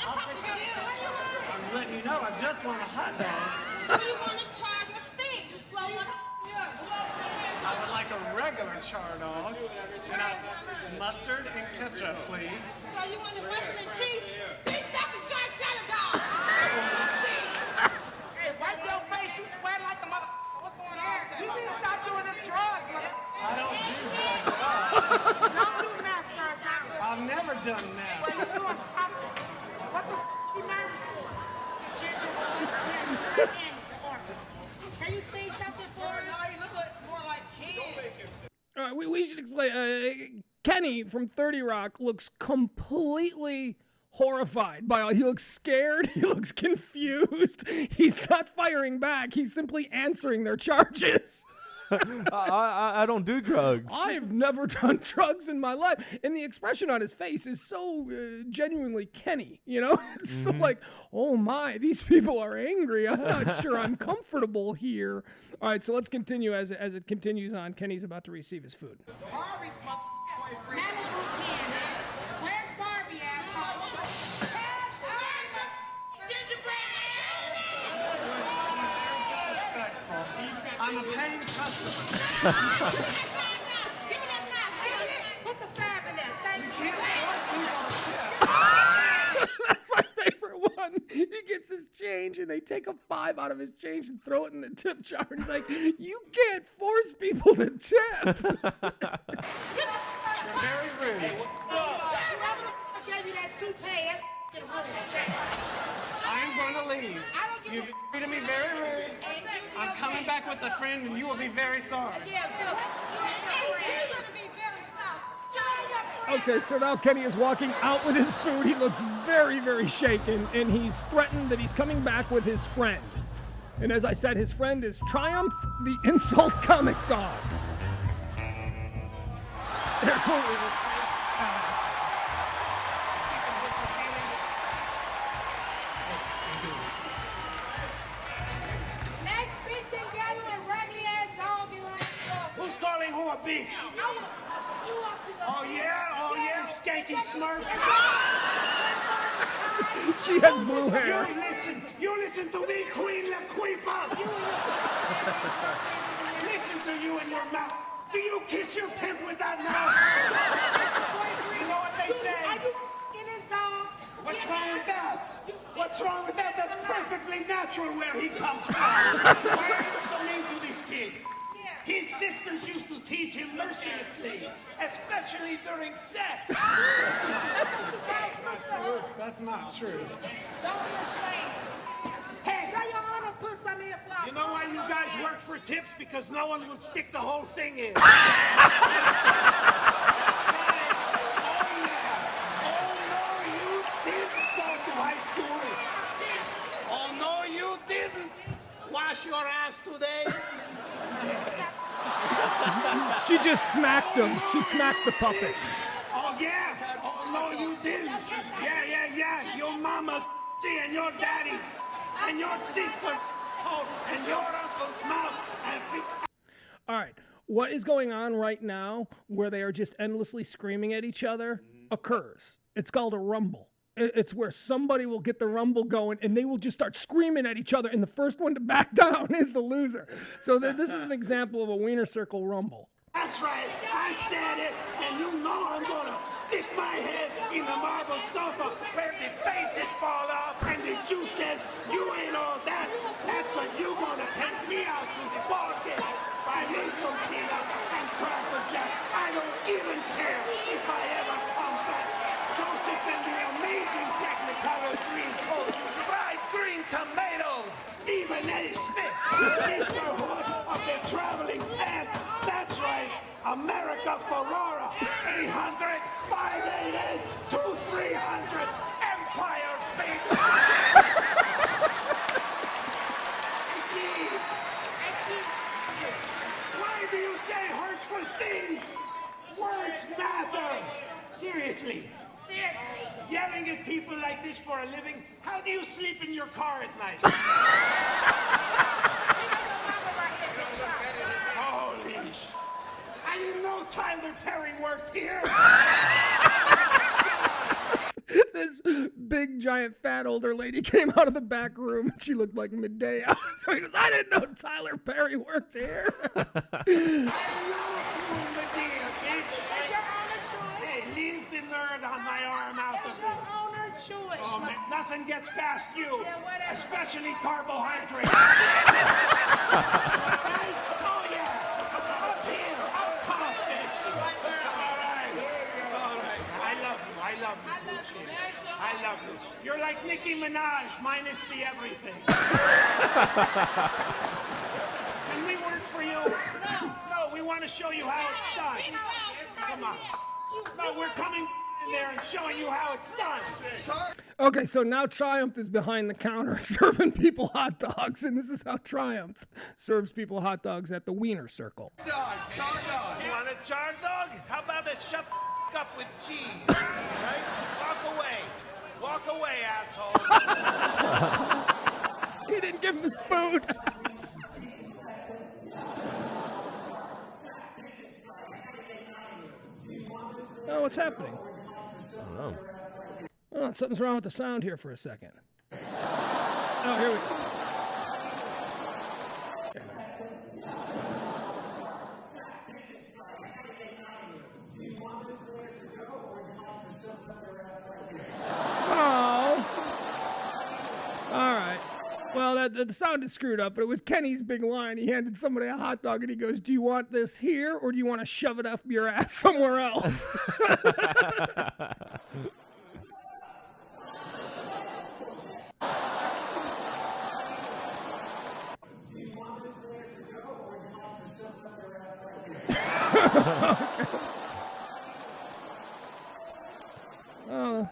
I'm letting you know I just want a hot dog. You want to charge a stick? You slow one. I would like a regular char dog. And mustard and ketchup, please. So you want the mustard and cheese? Bitch, that's the cheddar dog. Cheese. Hey, wipe your face. You sweat like the mother. What's going on? You need to stop doing them drugs, mother. I don't do drugs at all. Don't do math, sir. It's not good. I've never done that. Well, you're doing something. What the you nervous for? Can you say something for us? No, you look like more like kids. All right, we should explain. Kenny from 30 Rock looks completely horrified by all. He looks scared. He looks confused. He's not firing back. He's simply answering their charges. I don't do drugs. I've never done drugs in my life. And the expression on his face is so genuinely Kenny, you know? It's so like, oh my, these people are angry. I'm not sure I'm comfortable here. All right, so let's continue as it continues on. Kenny's about to receive his food. Barbie's my boyfriend. Malibu candy. Where's Barbie at? Gingerbread. I'm a paying customer. Give me that knife. Put the fab in there. Thank you. That's my favorite one. He gets his change and they take a 5 out of his change and throw it in the tip jar. And he's like, you can't force people to tip. You're very rude. I gave you that toupee. I'm going to leave. You've treated me very rude. I'm coming back with a friend, and you will be very sorry. Yeah, Bill. You're gonna be very soft. Okay, so now Kenny is walking out with his food. He looks very, very shaken, and he's threatened that he's coming back with his friend. And as I said, his friend is Triumph, the insult comic dog. Next bitch ain't got you a raggedy ass dog be like, Who's calling who a bitch? Oh, yeah, skanky smurf. She has blue hair. You listen to me, Queen Laquifa. Listen to you in your mouth. Do you kiss your pimp with that mouth? You know what they say? Are you in his dog? What's wrong with that? What's wrong with that? That's perfectly natural where he comes from. Why are you so mean to this kid? His sisters used to tease him mercilessly, especially during sex. That's not true. Don't be ashamed. Hey, Tell your honor, put some in for you know why you guys work for tips? Because no one will stick the whole thing in. Oh, yeah. Oh, no, you didn't go to high school. Oh, no, you didn't. Wash your ass today. She just smacked him. She smacked the puppet. Oh, yeah. Oh, no, you didn't. Yeah. Your mama's and your daddy's and your sister's and your uncle's mouth. All right. What is going on right now where they are just endlessly screaming at each other occurs. It's called a rumble. It's where somebody will get the rumble going and they will just start screaming at each other, and the first one to back down is the loser. So this is an example of a Wiener Circle rumble. That's right. I said it, and you know I'm gonna stick my head in the marble sofa where the faces fall off and the Jew says, you ain't all that. That's when you gonna take me out to the ball game. Buy me some peanuts and Cracker Jack. I don't even care if I ever come back. Joseph and the amazing Technicolor Dream Coat, fried green tomatoes, Stephen A. Smith, Sisterhood of the Traveling Pants. That's right, America Ferrara, 800-588-2300, Empire Baby. Why do you say hurtful things? Words matter. Seriously. Yelling at people like this for a living? How do you sleep in your car at night? Holy sh... I didn't know Tyler Perry worked here. This big, giant, fat older lady came out of the back room and she looked like Medea. So he goes, I didn't know Tyler Perry worked here. I love you, Medea, bitch. It's your honor choice. Hey, leave the nerd on my arm out of It's your it. honor choice. Oh, man, nothing gets past you, Yeah, whatever. especially carbohydrates. Right? Oh, yeah. Up here, up top, bitch. All right. I love you. I love you. I love you. You're like Nicki Minaj, minus the everything. Can we work for you? No, we want to show you how it's done. Come on. No, we're coming in there and showing you how it's done. Okay, so now Triumph is behind the counter serving people hot dogs, and this is how Triumph serves people hot dogs at the Wiener Circle. You want a char dog? How about a shut the up with cheese? Right? Walk away. Walk away, asshole. He didn't give him his food. Oh, what's happening? I don't know. Oh, something's wrong with the sound here for a second. Oh, here we go. Oh. All right. Well, the sound is screwed up, but it was Kenny's big line. He handed somebody a hot dog and he goes, do you want this here or do you want to shove it up your ass somewhere else? Oh.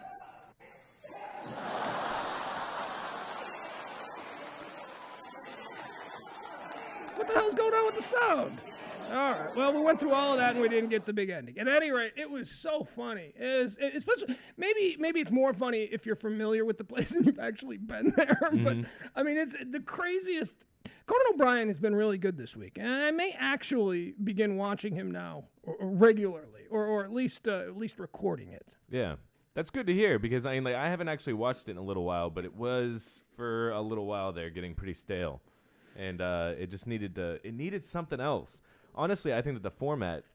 What the hell's going on with the sound? All right. Well, we went through all of that and we didn't get the big ending. At any rate, it was so funny. Especially maybe it's more funny if you're familiar with the place and you've actually been there. But I mean, it's the craziest. Conan O'Brien has been really good this week, and I may actually begin watching him now regularly, or at least recording it. Yeah. That's good to hear because I mean, like, I haven't actually watched it in a little while, but it was for a little while there getting pretty stale, and it just needed something else. Honestly, I think that the format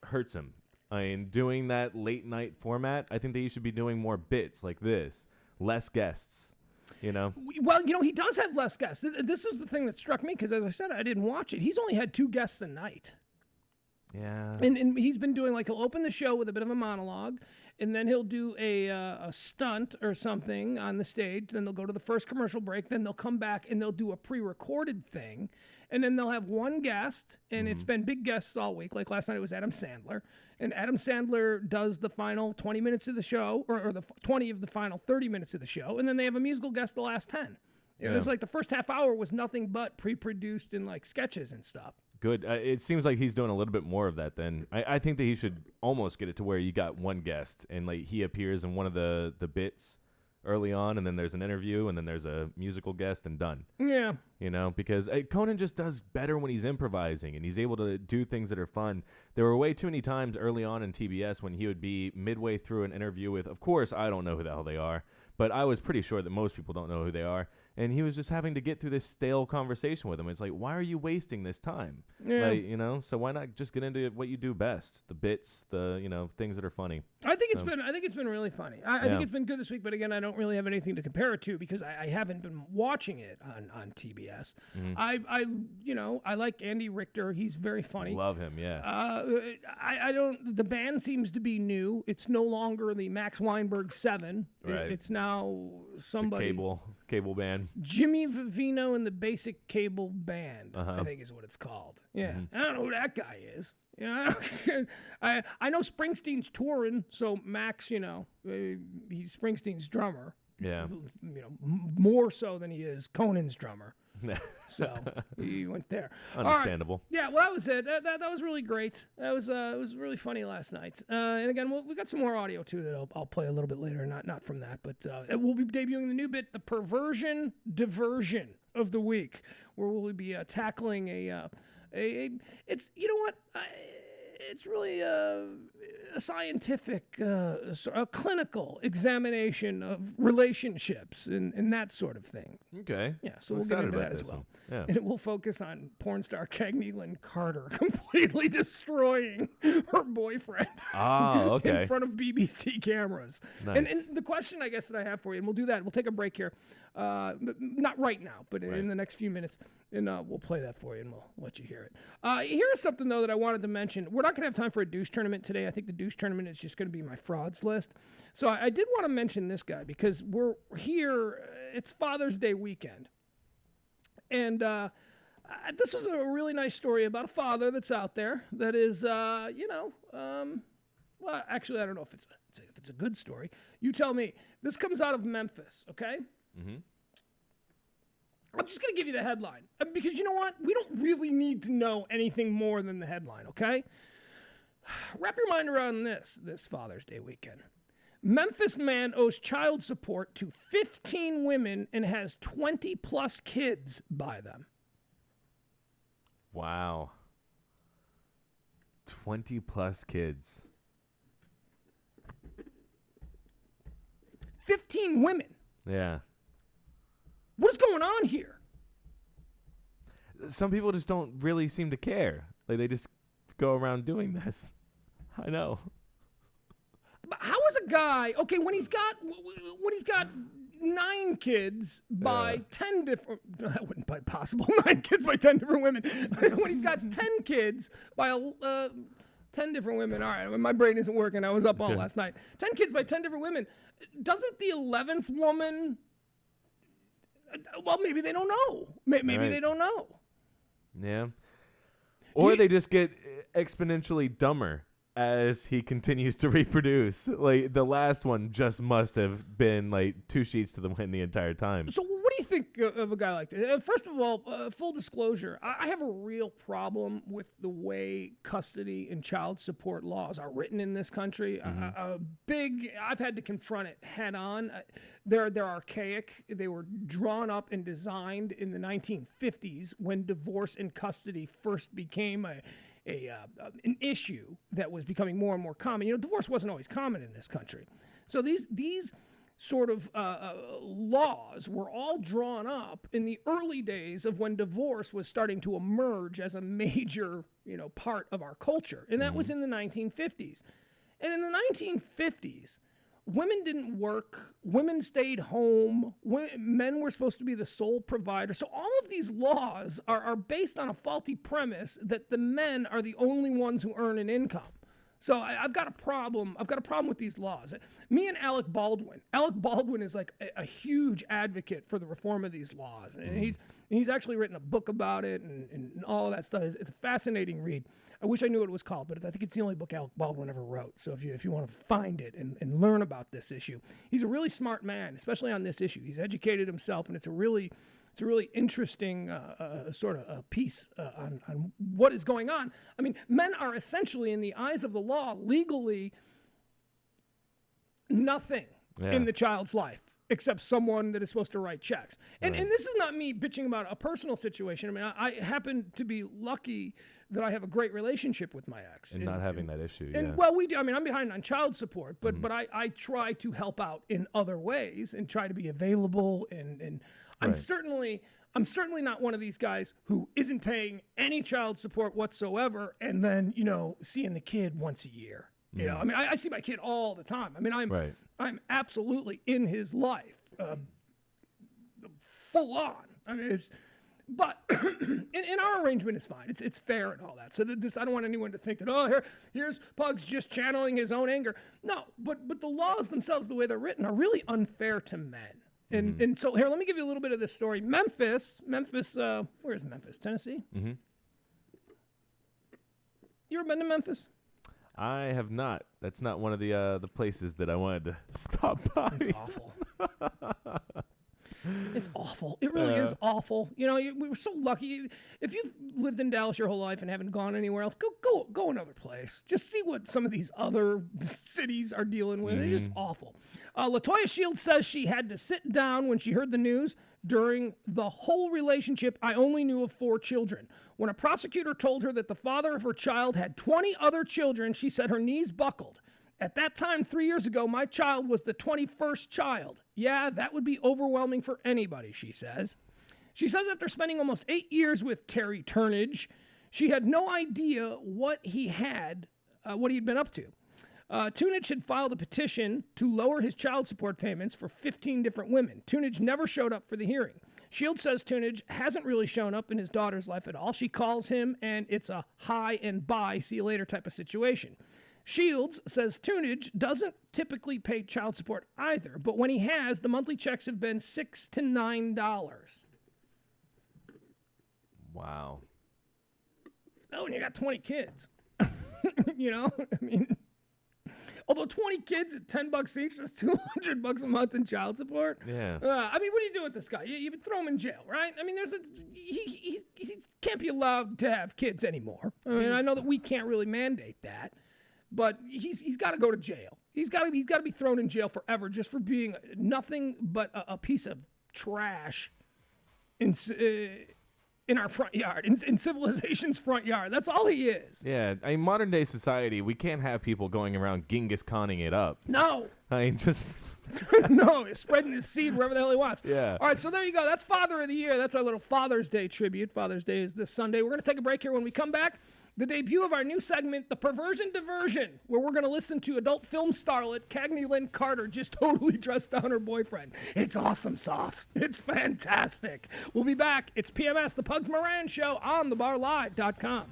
hurts him. I mean, doing that late night format, I think that you should be doing more bits like this, less guests. You know? Well, he does have less guests. This is the thing that struck me because, as I said, I didn't watch it. He's only had 2 guests a night. Yeah. And he's been doing, like, he'll open the show with a bit of a monologue, and then he'll do a stunt or something on the stage. Then they'll go to the first commercial break. Then they'll come back, and they'll do a pre-recorded thing. And then they'll have one guest, and it's been big guests all week. Like last night it was Adam Sandler. And Adam Sandler does the final 20 minutes of the show, or the 20 of the final 30 minutes of the show. And then they have a musical guest the last 10. It was like the first half hour was nothing but pre-produced and, like, sketches and stuff. Good. It seems like he's doing a little bit more of that then. I think that he should almost get it to where you got one guest, and, like, he appears in one of the bits early on, and then there's an interview, and then there's a musical guest, and done. Yeah. Because Conan just does better when he's improvising, and he's able to do things that are fun. There were way too many times early on in TBS when he would be midway through an interview with, of course, I don't know who the hell they are, but I was pretty sure that most people don't know who they are. And he was just having to get through this stale conversation with them. It's like, why are you wasting this time? Yeah. Like, so why not just get into what you do best? The bits, things that are funny. I think it's been really funny. I think it's been good this week, but again, I don't really have anything to compare it to because I haven't been watching it on TBS. I like Andy Richter. He's very funny. Love him, yeah. I don't. The band seems to be new. It's no longer the Max Weinberg 7. Right. It's now somebody. Cable band. Jimmy Vivino and the Basic Cable Band, I think is what it's called. Yeah, I don't know who that guy is. I know Springsteen's touring, so Max, he's Springsteen's drummer. Yeah. More so than he is Conan's drummer. So he went there. Understandable. Right. Yeah, well, that was it. That was really great. It was really funny last night. And again, we got some more audio too that I'll play a little bit later. Not from that, but we'll be debuting the new bit, the perversion diversion of the week, where we'll be tackling it's it's really a scientific, a clinical examination of relationships and that sort of thing. Okay. Yeah, so we'll get into that as well. Yeah. And it will focus on porn star Cagney Lynn Carter completely destroing her boyfriend okay. in front of BBC cameras. Nice. And the question, I guess, that I have for you, and we'll do that. We'll take a break here. Not right now, but in the next few minutes. And we'll play that for you, and we'll let you hear it. Here is something, though, that I wanted to mention. We're not going to have time for a douche tournament today. I think the douche tournament is just going to be my frauds list. So I did want to mention this guy because we're here. It's Father's Day weekend. And this was a really nice story about a father that's out there that is, well, actually, I don't know if it's a good story. You tell me. This comes out of Memphis, okay? Mm-hmm. I'm just going to give you the headline because you know what? We don't really need to know anything more than the headline, okay? Wrap your mind around this Father's Day weekend. Memphis man owes child support to 15 women and has 20-plus kids by them. Wow. 20-plus kids. 15 women. Yeah. What is going on here? Some people just don't really seem to care. Like, they just go around doing this. I know. But how is a guy, okay, when he's got 9 kids by 10 different, that wouldn't be possible, 9 kids by 10 different women. When he's got 10 kids by 10 different women, all right, my brain isn't working, I was up all last night. 10 kids by 10 different women. Doesn't the 11th woman, well, maybe they don't know. Maybe they don't know. Yeah. Or they just get exponentially dumber as he continues to reproduce. Like, the last one just must have been, like, 2 sheets to the wind the entire time. So what do you think of a guy like this? First of all, full disclosure, I have a real problem with the way custody and child support laws are written in this country. I've had to confront it head on. They're archaic. They were drawn up and designed in the 1950s when divorce and custody first became an issue that was becoming more and more common. You know, divorce wasn't always common in this country. So these sort of laws were all drawn up in the early days of when divorce was starting to emerge as a major, part of our culture. And that was in the 1950s. And in the 1950s, women didn't work. Women stayed home. Men were supposed to be the sole provider. So all of these laws are based on a faulty premise that the men are the only ones who earn an income. So I've got a problem. I've got a problem with these laws. Me and Alec Baldwin. Alec Baldwin is like a huge advocate for the reform of these laws, and he's actually written a book about it and all of that stuff. It's a fascinating read. I wish I knew what it was called, but I think it's the only book Alec Baldwin ever wrote. So if you want to find it and learn about this issue, he's a really smart man, especially on this issue. He's educated himself, and it's a really interesting sort of a piece on what is going on. I mean, men are essentially, in the eyes of the law, legally nothing in the child's life except someone that is supposed to write checks. And this is not me bitching about a personal situation. I mean, I happen to be lucky that I have a great relationship with my ex. And not having that issue, and, well, we do. I mean, I'm behind on child support, but I try to help out in other ways and try to be available. And I'm certainly not one of these guys who isn't paying any child support whatsoever and then, seeing the kid once a year. You know, I mean, I see my kid all the time. I mean, I'm absolutely in his life, full on. I mean, but in our arrangement is fine. It's fair and all that. So I don't want anyone to think that here's Pugs just channeling his own anger. No, but the laws themselves, the way they're written, are really unfair to men. And so here, let me give you a little bit of this story. Memphis. Where is Memphis? Tennessee. Mm-hmm. You ever been to Memphis? I have not. That's not one of the places that I wanted to stop by. It's awful. It's awful. It really is awful. We were so lucky. If you've lived in Dallas your whole life and haven't gone anywhere else, go another place. Just see what some of these other cities are dealing with. They're just awful. LaToya Shields says she had to sit down when she heard the news. During the whole relationship, I only knew of 4 children. When a prosecutor told her that the father of her child had 20 other children, she said her knees buckled. At that time, 3 years ago, my child was the 21st child. Yeah, that would be overwhelming for anybody, she says. She says after spending almost 8 years with Terry Turnage, she had no idea what he'd been up to. Tunage had filed a petition to lower his child support payments for 15 different women. Tunage never showed up for the hearing. Shields says Tunage hasn't really shown up in his daughter's life at all. She calls him, and it's a hi and bye, see you later type of situation. Shields says Tunage doesn't typically pay child support either, but when he has, the monthly checks have been $6 to $9. Wow. Oh, and you got 20 kids. I mean, although 20 kids at $10 each, that's $200 a month in child support. Yeah. I mean, what do you do with this guy? You throw him in jail, right? I mean, he can't be allowed to have kids anymore. I mean, I know that we can't really mandate that, but he's got to go to jail. He's got to be thrown in jail forever just for being nothing but a piece of trash in our front yard, in civilization's front yard. That's all he is. Yeah, I mean, modern day society, we can't have people going around Genghis Khanning it up. No. I mean, just... No, he's spreading his seed wherever the hell he wants. Yeah. All right, so there you go. That's Father of the Year. That's our little Father's Day tribute. Father's Day is this Sunday. We're going to take a break here. When we come back, the debut of our new segment, The Perversion Diversion, where we're going to listen to adult film starlet Cagney Lynn Carter just totally dressed down her boyfriend. It's awesome sauce. It's fantastic. We'll be back. It's PMS, the Pugs Moran Show on thebarlive.com.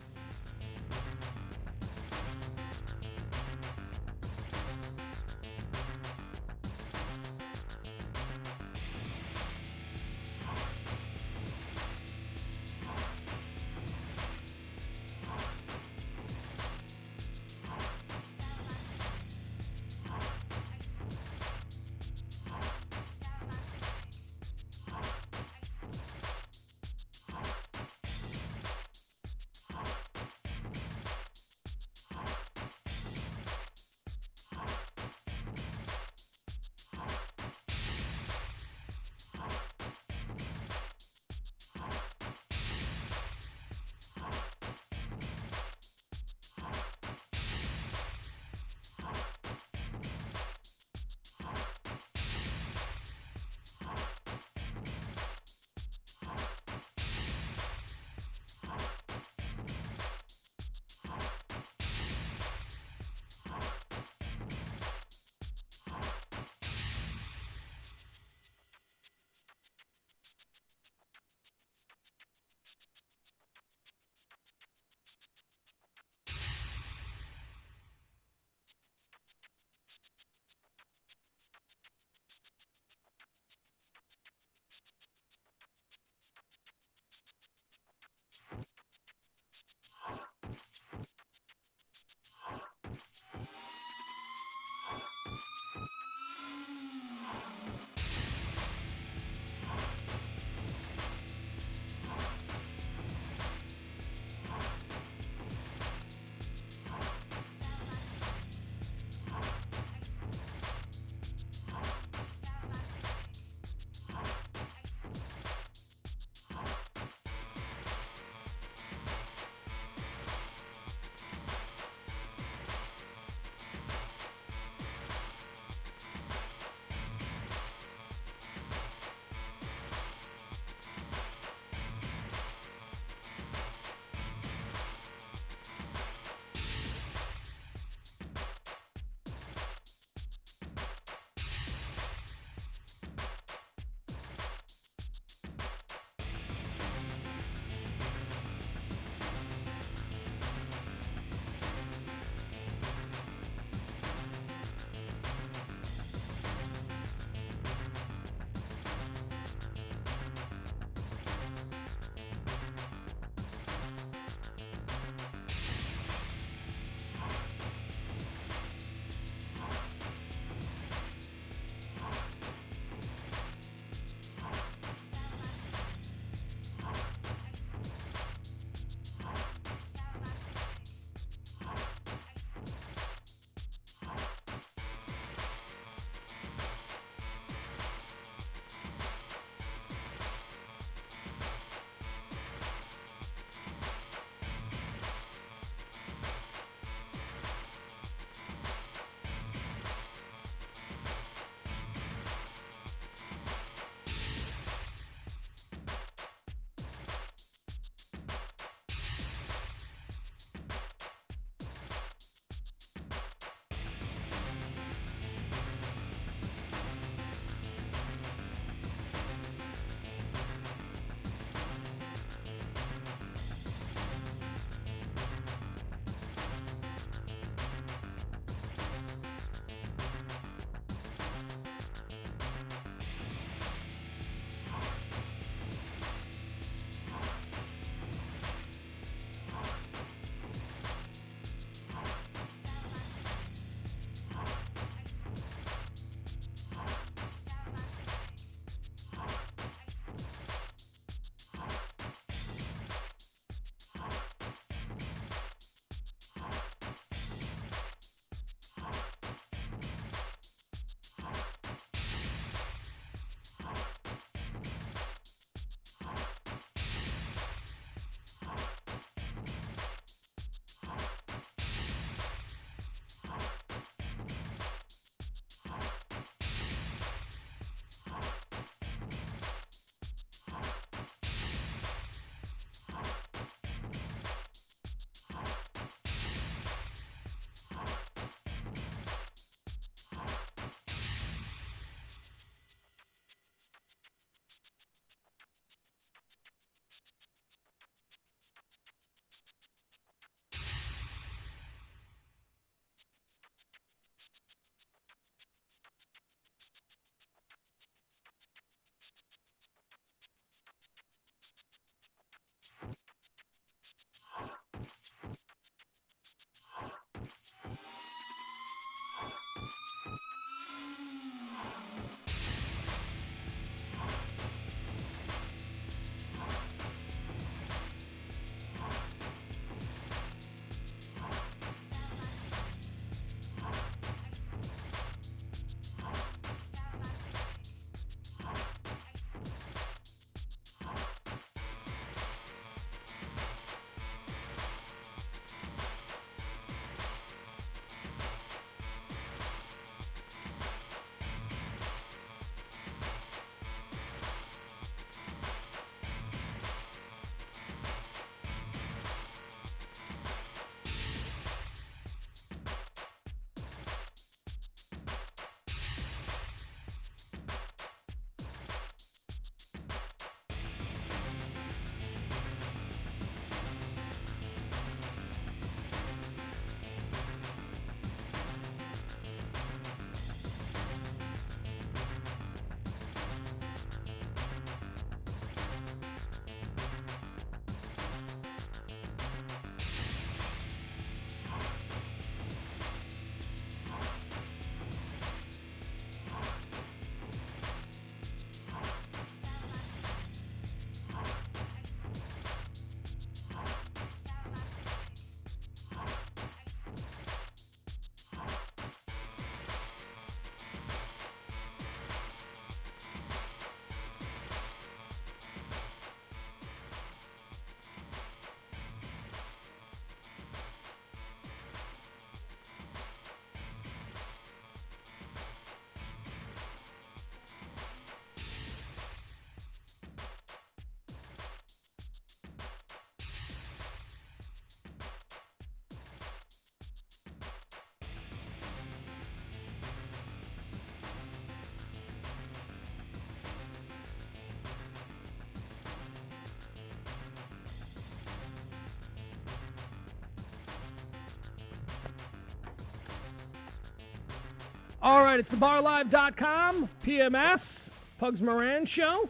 All right, it's thebarlive.com, PMS, Pugs Moran show.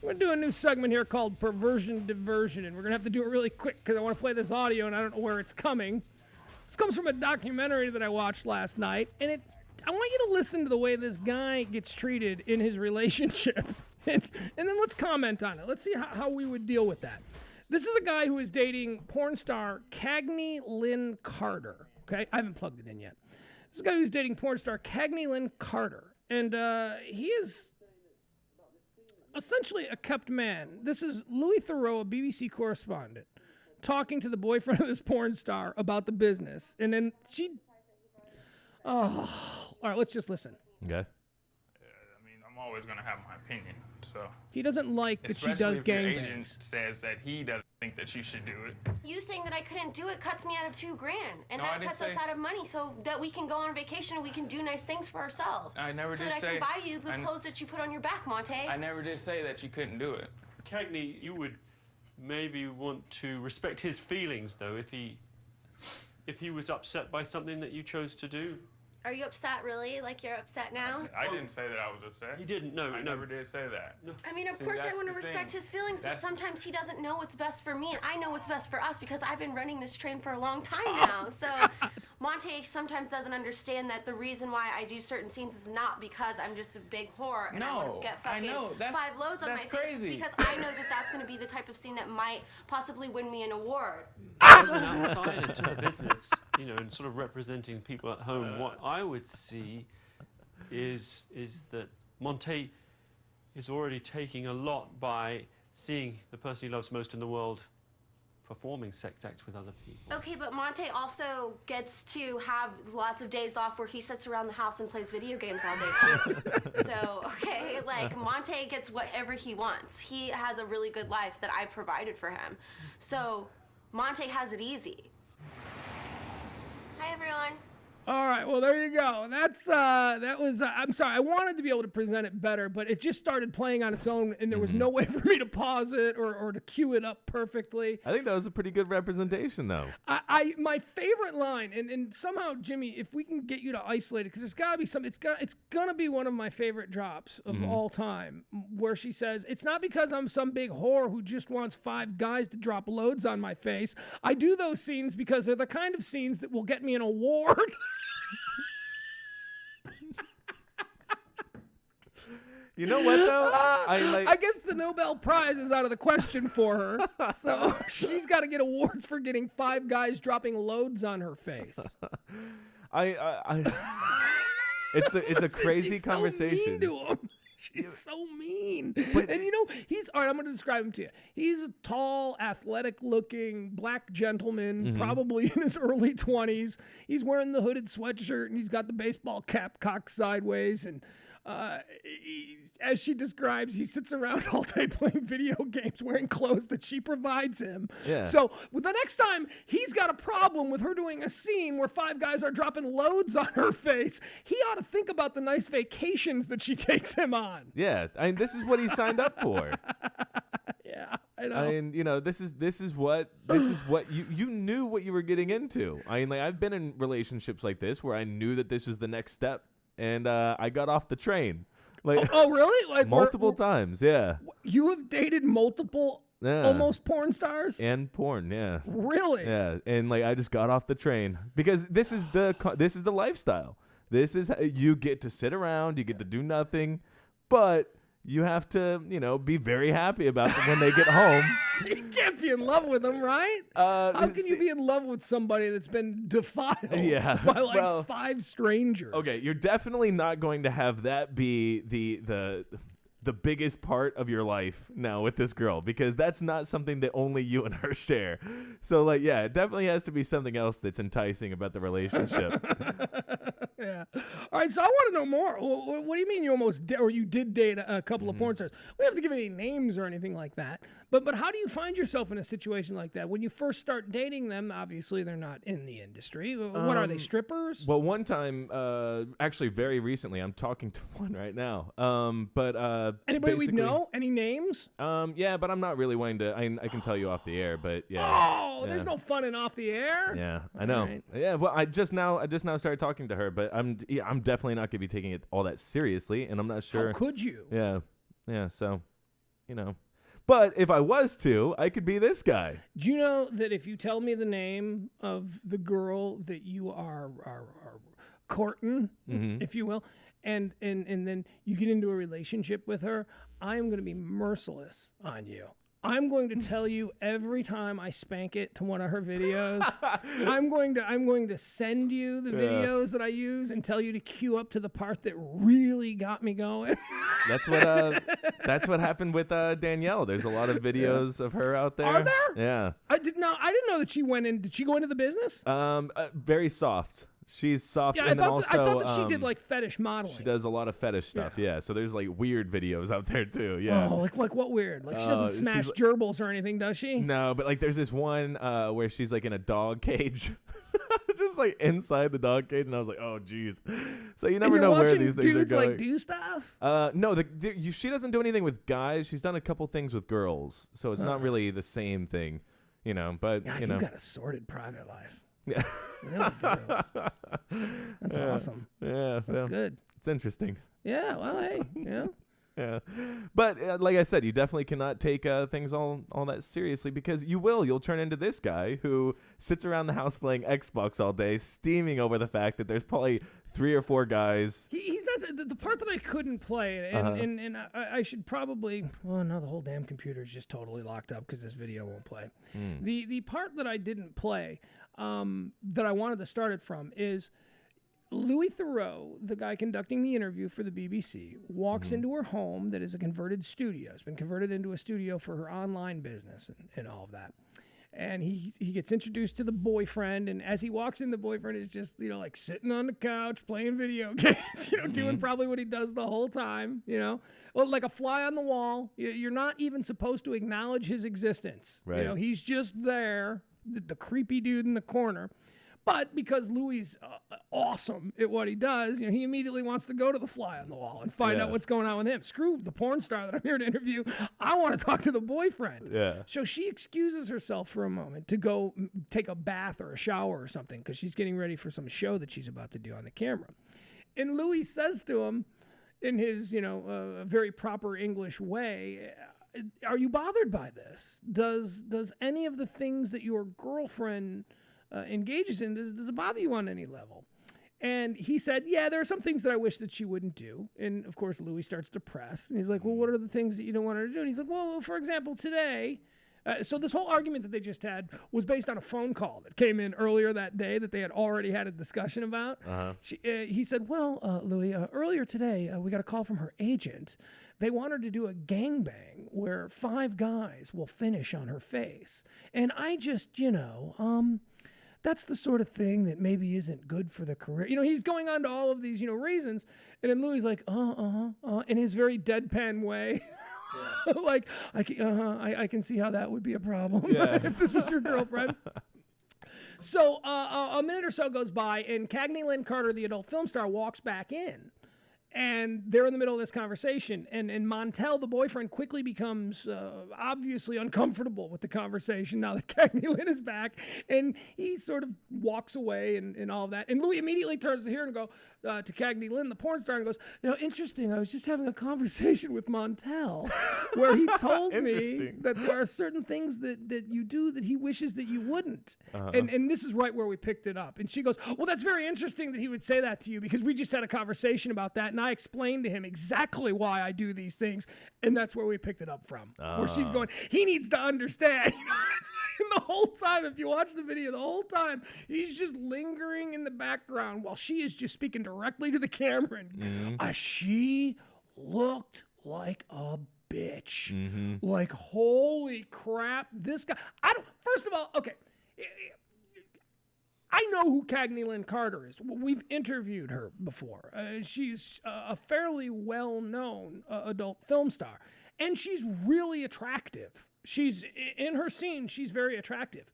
We're going to do a new segment here called Perversion Diversion, and we're going to have to do it really quick because I want to play this audio, and I don't know where it's coming. This comes from a documentary that I watched last night, and I want you to listen to the way this guy gets treated in his relationship, and then let's comment on it. Let's see how we would deal with that. This is a guy who is dating porn star Cagney Lynn Carter, okay? I haven't plugged it in yet. This is a guy who's dating porn star Cagney Lynn Carter, and he is essentially a kept man. This is Louis Theroux, a BBC correspondent, talking to the boyfriend of this porn star about the business, and then all right, let's just listen. Okay. I mean, I'm always gonna have my opinion, so. He doesn't like that she does Especially if your gangbangs. agent says that he doesn't think that you should do it. You saying that I couldn't do it cuts me out of $2,000, and No, I that didn't cuts us say- out of money, so that we can go on vacation and we can do nice things for ourselves. I never so did that say- I can buy you the I- clothes that you put on your back, Monte. I never did say that you couldn't do it. Cagney, you would maybe want to respect his feelings, though, if he was upset by something that you chose to do. Are you upset, really? Like you're upset now? I didn't say that I was upset. He didn't. No, I no. never did say that. I mean, of See, course I that's want to the respect thing. his feelings, That's- but sometimes he doesn't know what's best for me, and I know what's best for us because I've been running this train for a long time now. So Monte sometimes doesn't understand that the reason why I do certain scenes is not because I'm just a big whore and I want No, to get I fucking know. That's- 5 loads on my that's face. It's crazy. because I know that that's going to be the type of scene that might possibly win me an award. As an outsider to the business, and sort of representing people at home, what I would see is that Monte is already taking a lot by seeing the person he loves most in the world performing sex acts with other people. Okay, but Monte also gets to have lots of days off where he sits around the house and plays video games all day too. So, okay, like Monte gets whatever he wants. He has a really good life that I provided for him. So, Monte has it easy. Hi, everyone. All right, well, there you go. That was, I'm sorry, I wanted to be able to present it better, but it just started playing on its own, and there was no way for me to pause it or to cue it up perfectly. I think that was a pretty good representation, though. My favorite line, and somehow, Jimmy, if we can get you to isolate it, because there's got to be some, it's gonna be one of my favorite drops of all time, where she says, "It's not because I'm some big whore who just wants 5 guys to drop loads on my face. I do those scenes because they're the kind of scenes that will get me an award." You know what, though? I guess the Nobel Prize is out of the question for her, so she's got to get awards for getting 5 guys dropping loads on her face. It's a crazy She's conversation. So mean to him. She's so mean. And he's all right. I'm going to describe him to you. He's a tall, athletic-looking black gentleman, probably in his early 20s. He's wearing the hooded sweatshirt and he's got the baseball cap cocked sideways. And as she describes, he sits around all day playing video games, wearing clothes that she provides him. Yeah. So the next time he's got a problem with her doing a scene where 5 guys are dropping loads on her face, he ought to think about the nice vacations that she takes him on. Yeah, this is what he signed up for. Yeah, I know. This is what you knew what you were getting into. I've been in relationships like this where I knew that this was the next step, and I got off the train. Oh, really? Like multiple times, yeah. You have dated multiple almost porn stars? And porn, yeah. Really? Yeah, and I just got off the train because this is the lifestyle. This is you get to sit around, you get to do nothing, but you have to, be very happy about them when they get home. You can't be in love with them, right? How can you be in love with somebody that's been defiled by 5 strangers? Okay, you're definitely not going to have that be the biggest part of your life now with this girl, because that's not something that only you and her share. So it definitely has to be something else that's enticing about the relationship. Yeah. All right, so I want to know more. What do you mean you almost or you did date a couple of porn stars? We don't have to give any names or anything like that. But how do you find yourself in a situation like that? When you first start dating them, obviously they're not in the industry. What are they, strippers? Well, one time, actually very recently, I'm talking to one right now. Anybody we know? Any names? Yeah, but I'm not really wanting to. I can tell you off the air, but yeah. Oh, yeah. there's no fun in off the air. Yeah, I know. Right. Yeah, well, I just now started talking to her, but I'm definitely not gonna be taking it all that seriously, and I'm not sure. How could you? Yeah. So, but if I was to, I could be this guy. Do you know that if you tell me the name of the girl that you are courting, if you will, and then you get into a relationship with her, I'm going to be merciless on you. I'm going to tell you every time I spank it to one of her videos. I'm going to send you the videos that I use and tell you to queue up to the part that really got me going. That's what happened with Danielle. There's a lot of videos of her out there. Are there? Yeah. I didn't know that she went in. Did she go into the business? Very soft. She's soft, Yeah, and I also thought that she did like fetish modeling. she does a lot of fetish stuff. Yeah. So there's like weird videos out there too. Yeah. Oh, like what weird? Like she doesn't smash gerbils or anything, does she? No, but like there's this one where she's like in a dog cage. Just like inside the dog cage, and I was like, "Oh, geez." So you never know where these things are going. Like do stuff. No, she doesn't do anything with guys. She's done a couple things with girls, so it's not really the same thing, But God, you you've got a sordid private life. Yeah. You really do. That's awesome. Yeah, That's good. It's interesting. Yeah. Well, hey. Yeah. Yeah, but like I said, you definitely cannot take things all that seriously, because you'll turn into this guy who sits around the house playing Xbox all day, steaming over the fact that there's probably 3 or 4 guys. He's not the part that I couldn't play, and I should probably. Well, no, the whole damn computer is just totally locked up because this video won't play. The part that I didn't play, that I wanted to start it from is. Louis Theroux, the guy conducting the interview for the BBC, walks into her home that is a converted studio. It's been converted into a studio for her online business and all of that. And he gets introduced to the boyfriend, and as he walks in, the boyfriend is just, like sitting on the couch playing video games, doing probably what he does the whole time, well, like a fly on the wall. You're not even supposed to acknowledge his existence. Right. He's just there, the creepy dude in the corner. But because Louis awesome at what he does, he immediately wants to go to the fly on the wall and find out what's going on with him. Screw the porn star that I'm here to interview. I want to talk to the boyfriend. Yeah. So she excuses herself for a moment to go take a bath or a shower or something because she's getting ready for some show that she's about to do on the camera. And Louis says to him in his, very proper English way, "Are you bothered by this? Does any of the things that your girlfriend engages in, does it bother you on any level?" And he said, "Yeah, there are some things that I wish that she wouldn't do." And of course, Louis starts to press. And he's like, "Well, what are the things that you don't want her to do?" And he's like, "Well, for example, today." So this whole argument that they just had was based on a phone call that came in earlier that day that they had already had a discussion about. He said, "Well, Louis, earlier today, we got a call from her agent. They want her to do a gangbang where 5 guys will finish on her face. And I just, that's the sort of thing that maybe isn't good for the career." He's going on to all of these, reasons. And then Louis is like, in his very deadpan way. Like, I can see how that would be a problem if this was your girlfriend. So a minute or so goes by, and Cagney Lynn Carter, the adult film star, walks back in. And they're in the middle of this conversation. And Montel, the boyfriend, quickly becomes obviously uncomfortable with the conversation now that Cagney Lynn is back. And he sort of walks away and all of that. And Louis immediately turns to here and go to Cagney Lynn, the porn star, and goes, "Interesting. I was just having a conversation with Montel where he told me that there are certain things that you do that he wishes that you wouldn't." And this is right where we picked it up. And she goes, "Well, that's very interesting that he would say that to you because we just had a conversation about that. And I explained to him exactly why I do these things." And that's where we picked it up from. Where she's going, he needs to understand. And the whole time, if you watch the video, the whole time, he's just lingering in the background while she is just speaking directly to the camera. And she looked like a bitch. Like, holy crap, this guy. First of all, okay. I know who Cagney Lynn Carter is. We've interviewed her before. She's a fairly well-known adult film star, and she's really attractive. She's in her scene. She's very attractive.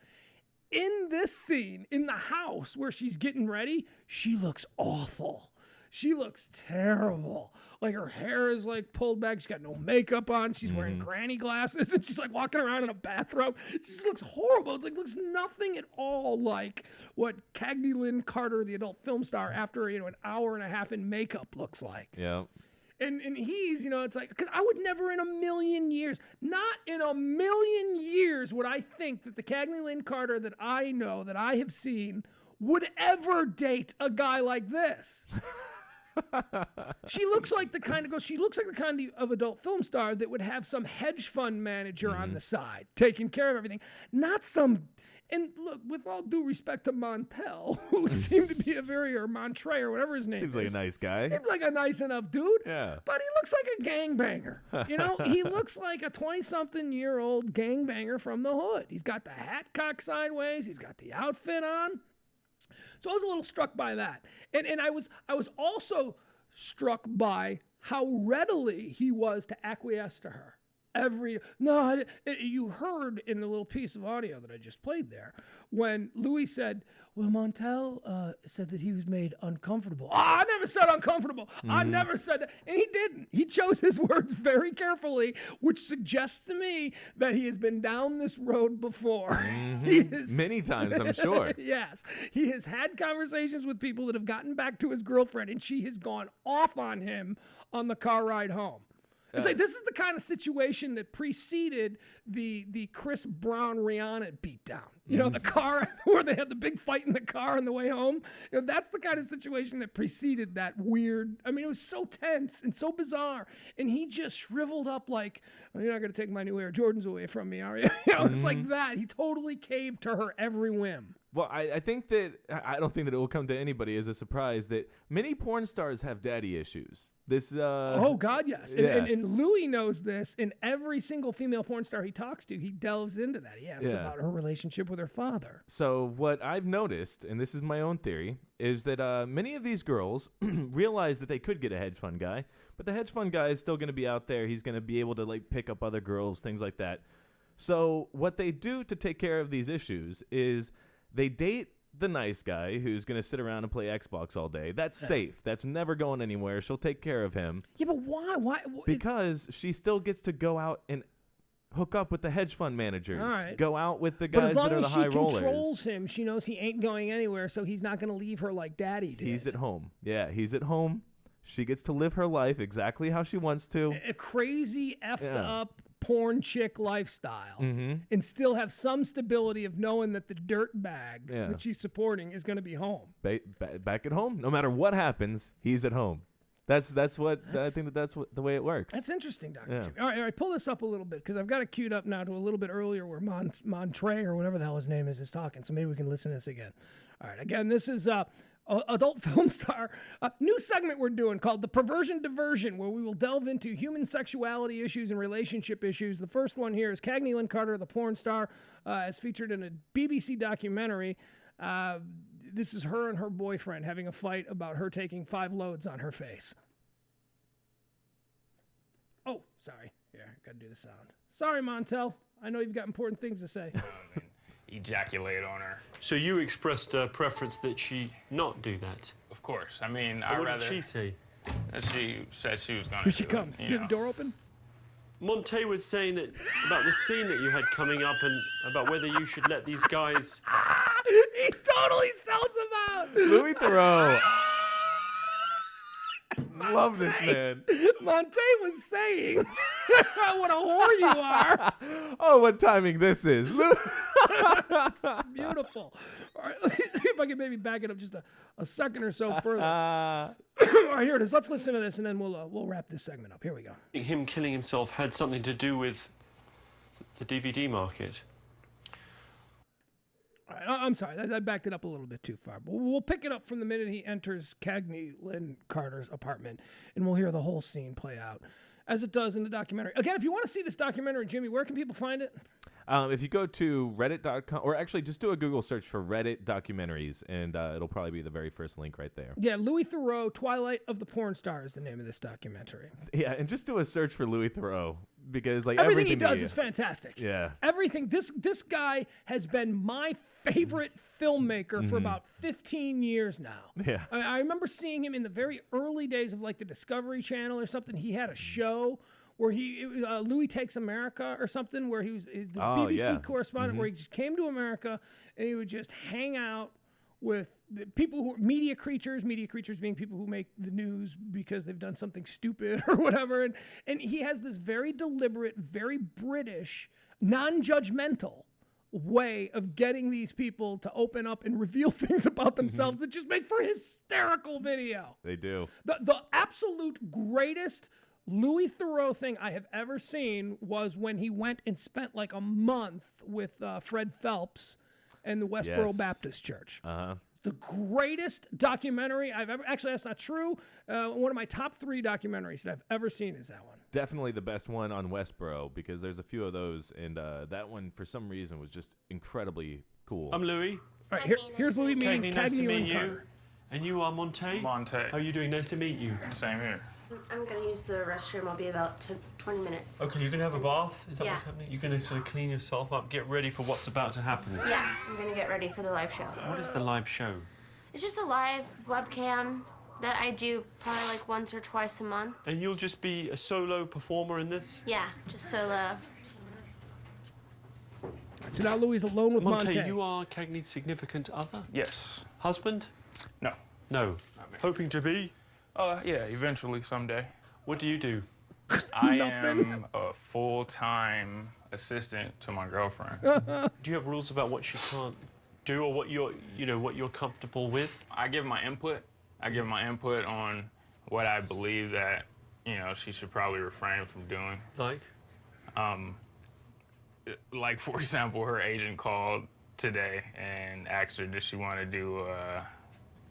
In this scene, in the house where she's getting ready, she looks awful. She looks terrible. Like her hair is like pulled back. She's got no makeup on. She's wearing granny glasses, and she's like walking around in a bathrobe. She just looks horrible. It's like looks nothing at all like what Cagney Lynn Carter, the adult film star, after an hour and a half in makeup looks like. Yeah. And he's, it's like, because I would never in a million years, not in a million years would I think that the Cagney Lynn Carter that I know, that I have seen, would ever date a guy like this. She looks like the kind of adult film star that would have some hedge fund manager on the side taking care of everything, not some. And look, with all due respect to Montel, who seemed to be or Montre or whatever his name Seems like a nice guy. Seems like a nice enough dude. Yeah. But he looks like a gangbanger. He looks like a 20-something-year-old gangbanger from the hood. He's got the hat cocked sideways. He's got the outfit on. So I was a little struck by that. And I was also struck by how readily he was to acquiesce to her. You heard in the little piece of audio that I just played there when Louis said, well, Montel said that he was made uncomfortable. I never said uncomfortable. I never said that. And he didn't. He chose his words very carefully, which suggests to me that he has been down this road before. Many times, I'm sure. Yes. He has had conversations with people that have gotten back to his girlfriend, and she has gone off on him on the car ride home. It's like this is the kind of situation that preceded the Chris Brown Rihanna beatdown. The car where they had the big fight in the car on the way home. That's the kind of situation that preceded that weird. I mean, it was so tense and so bizarre, and he just shriveled up like, oh, "You're not going to take my new Air Jordans away from me, are you?" It's like that. He totally caved to her every whim. Well, I think that I don't think that it will come to anybody as a surprise that many porn stars have daddy issues. Oh God, yes. Yeah. And Louis knows this. And every single female porn star he talks to, he delves into that. He asks about her relationship with her father. So what I've noticed, and this is my own theory, is that many of these girls realize that they could get a hedge fund guy, but the hedge fund guy is still going to be out there. He's going to be able to like pick up other girls, things like that. So what they do to take care of these issues is they date the nice guy who's going to sit around and play Xbox all day. That's safe. That's never going anywhere. She'll take care of him. Yeah, but why? Because she still gets to go out and hook up with the hedge fund managers. All right. Go out with the guys that are the high rollers. But as long as she controls him, she knows he ain't going anywhere, so he's not going to leave her like Daddy did. He's at home. Yeah, he's at home. She gets to live her life exactly how she wants to. A crazy effed up porn chick lifestyle, and still have some stability of knowing that the dirt bag that she's supporting is going to be home. Back at home, no matter what happens, he's at home. I think that's the way it works. That's interesting, Dr. Jimmy. All right, pull this up a little bit because I've got it queued up now to a little bit earlier where Montre or whatever the hell his name is talking. So maybe we can listen to this again. All right, again, this is adult film star. New segment we're doing called The Perversion Diversion, where we will delve into human sexuality issues and relationship issues. The first one here is Cagney Lynn Carter, the porn star, as featured in a BBC documentary. This is her and her boyfriend having a fight about her taking 5 loads on her face. Oh, sorry. Here, got to do the sound. Sorry, Montel. I know you've got important things to say. Ejaculate on her. So you expressed a preference that she not do that? Of course. I mean, What did she say? She said she was going to. Here she comes. You have the door open? Monte was saying that about the scene that you had coming up and about whether you should let these guys. He totally sells him out. Louis Theroux. Love this man. Monte was saying, what a whore you are. Oh, what timing this is. Beautiful. All right, let me see if I can maybe back it up just a second or so further. All right, here it is. Let's listen to this, and then we'll wrap this segment up. Here we go. Him killing himself had something to do with the DVD market. All right, I'm sorry. I backed it up a little bit too far. But we'll pick it up from the minute he enters Cagney Lynn Carter's apartment, and we'll hear the whole scene play out, as it does in the documentary. Again, if you want to see this documentary, Jimmy, where can people find it? If you go to reddit.com, or actually just do a Google search for Reddit documentaries, and it'll probably be the very first link right there. Yeah, Louis Theroux, Twilight of the Porn Star is the name of this documentary. Yeah, and just do a search for Louis Theroux. because like everything he everything does is fantastic. Yeah. Everything. This guy has been my favorite filmmaker for about 15 years now. Yeah. I remember seeing him in the very early days of like the Discovery Channel or something. He had a show where Louis Takes America or something, where he was this BBC correspondent where he just came to America and he would just hang out with the people who are media creatures being people who make the news because they've done something stupid or whatever. And he has this very deliberate, very British, non-judgmental way of getting these people to open up and reveal things about themselves that just make for hysterical video. They do. The absolute greatest Louis Theroux thing I have ever seen was when he went and spent like a month with Fred Phelps and the Westboro Baptist Church. The greatest documentary I've ever... Actually, that's not true. One of my top 3 documentaries that I've ever seen is that one. Definitely the best one on Westboro, because there's a few of those, and that one, for some reason, was just incredibly cool. I'm Louis. All right, here's Louis meeting Cagney, nice to Cagney meet and you. Carter. And you are Monte? Monte. How are you doing? Nice to meet you. Same here. I'm going to use the restroom. I'll be about 20 minutes. Okay, you're going to have a bath? Is that Yeah. what's happening? You're going to sort of clean yourself up, get ready for what's about to happen. Yeah, I'm going to get ready for the live show. What is the live show? It's just a live webcam that I do probably like once or twice a month. And you'll just be a solo performer in this? Yeah, just solo. So now Louis is alone with Monte, Monte. you are Cagney's significant other? Yes. Husband? No. No. Hoping to be? Yeah, eventually someday. What do you do? I am a full-time assistant to my girlfriend. Do you have rules about what she can't do, or what you're comfortable with? I give my input. I give my input on what I believe that, she should probably refrain from doing. Like? For example, her agent called today and asked her, does she want to do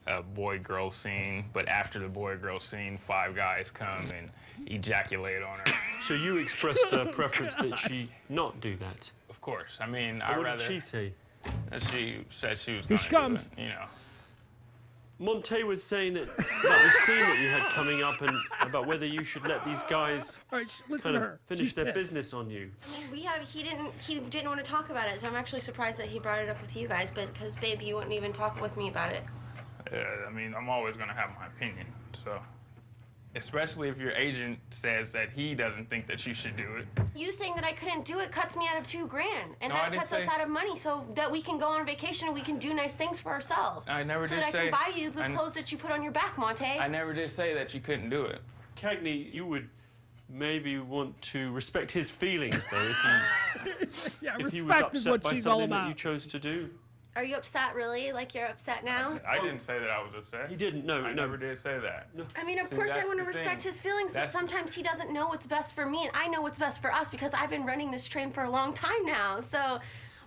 a boy-girl scene? But after the boy-girl scene, 5 guys come and ejaculate on her. So you expressed a preference that she not do that? Of course. I mean, What did she say? She said she was Here going she to comes. do it, Monte was saying that about the scene that you had coming up, and about whether you should let these guys All right, listen kind to of her. finish She's their pissed. business on you. I mean, he didn't want to talk about it, so I'm actually surprised that he brought it up with you guys, because, babe, you wouldn't even talk with me about it. I mean, I'm always going to have my opinion, so... Especially if your agent says that he doesn't think that you should do it. You saying that I couldn't do it cuts me out of $2,000, and No, I that didn't cuts us say- out of money so that we can go on vacation and we can do nice things for ourselves. I never so did that say... I can buy you the clothes that you put on your back, Monte. I never did say that you couldn't do it. Cagney, you would maybe want to respect his feelings, though, if Yeah, he was respect is upset what by she's all something that you about. chose to do. Are you upset, really? Like you're upset now? I didn't say that I was upset. He didn't, no, I no. never did say that. No. I mean, of See, course I that's want to the respect thing. his feelings, but That's- sometimes he doesn't know what's best for me, and I know what's best for us because I've been running this train for a long time now. So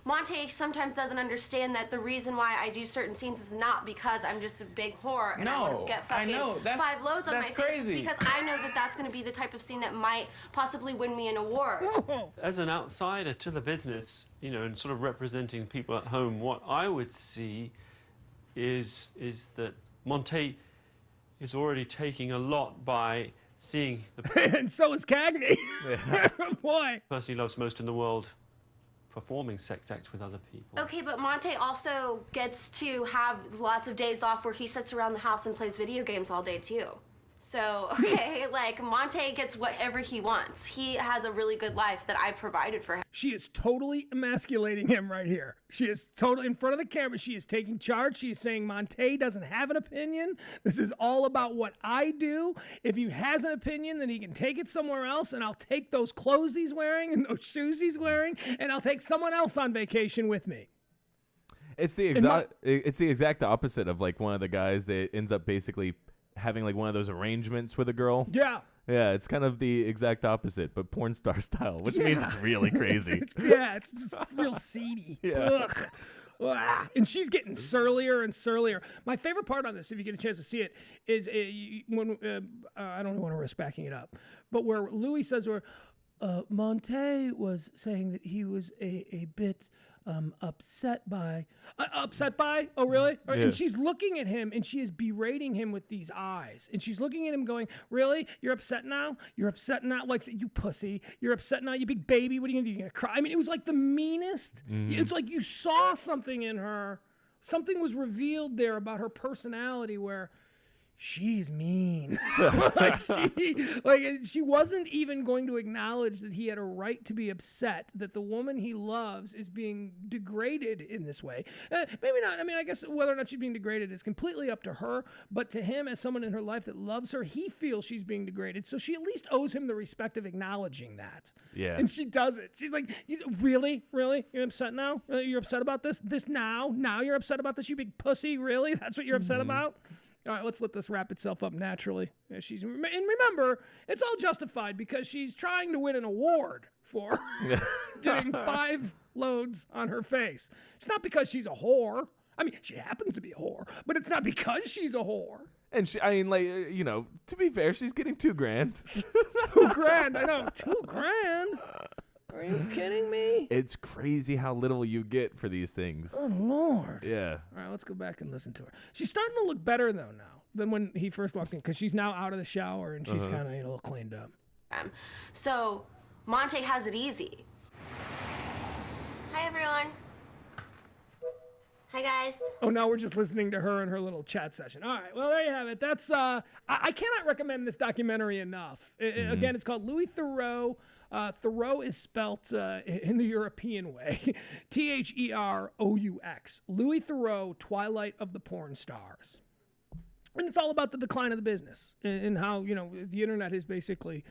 Monte sometimes doesn't understand that the reason why I do certain scenes is not because I'm just a big whore and I want No, to get I fucking know. That's- 5 loads on my that's face. It's crazy. because I know that that's going to be the type of scene that might possibly win me an award. As an outsider to the business, and sort of representing people at home, what I would see is that Monte is already taking a lot by seeing the And so is Cagney. Boy. person he loves most in the world performing sex acts with other people. Okay, but Monte also gets to have lots of days off where he sits around the house and plays video games all day too. So, okay, like Monte gets whatever he wants. He has a really good life that I provided for him. She is totally emasculating him right here. She is totally in front of the camera. She is taking charge. She is saying Monte doesn't have an opinion. This is all about what I do. If he has an opinion, then he can take it somewhere else, and I'll take those clothes he's wearing and those shoes he's wearing, and I'll take someone else on vacation with me. It's the exact opposite of like one of the guys that ends up basically having like one of those arrangements with a girl. Yeah. Yeah, it's kind of the exact opposite, but porn star style, which means it's really crazy. It's just real seedy. Yeah. Ugh. Ah, and she's getting surlier and surlier. My favorite part on this, if you get a chance to see it, is when I don't want to risk backing it up, but where Louis says, Monte was saying that he was a bit upset by. Oh, really? Yeah. And she's looking at him and she is berating him with these eyes. And she's looking at him going, really? You're upset now? You're upset now? Like, you pussy. You're upset now, you big baby. What are you going to do? You're going to cry? I mean, it was like the meanest. It's like you saw something in her. Something was revealed there about her personality where she's mean. She wasn't even going to acknowledge that he had a right to be upset that the woman he loves is being degraded in this way. Maybe not. I mean, I guess whether or not she's being degraded is completely up to her. But to him, as someone in her life that loves her, he feels she's being degraded. So she at least owes him the respect of acknowledging that. Yeah. And she does it. She's like, really? Really? You're upset now? You're upset about this? This now? Now you're upset about this, you big pussy? Really? That's what you're upset about? All right, let's let this wrap itself up naturally. And remember, it's all justified because she's trying to win an award for getting 5 loads on her face. It's not because she's a whore. I mean, she happens to be a whore, but it's not because she's a whore. And to be fair, she's getting $2,000. $2,000, I know, $2,000. Are you kidding me? It's crazy how little you get for these things. Oh, Lord. Yeah. All right, let's go back and listen to her. She's starting to look better, though, now than when he first walked in because she's now out of the shower and she's kind of, a little cleaned up. So, Monte has it easy. Hi, everyone. Hi, guys. Oh, now we're just listening to her in her little chat session. All right, well, there you have it. That's I cannot recommend this documentary enough. Again, it's called Louis Theroux. Theroux is spelt in the European way, Theroux. Louis Theroux, Twilight of the Porn Stars. And it's all about the decline of the business and how, the internet has basically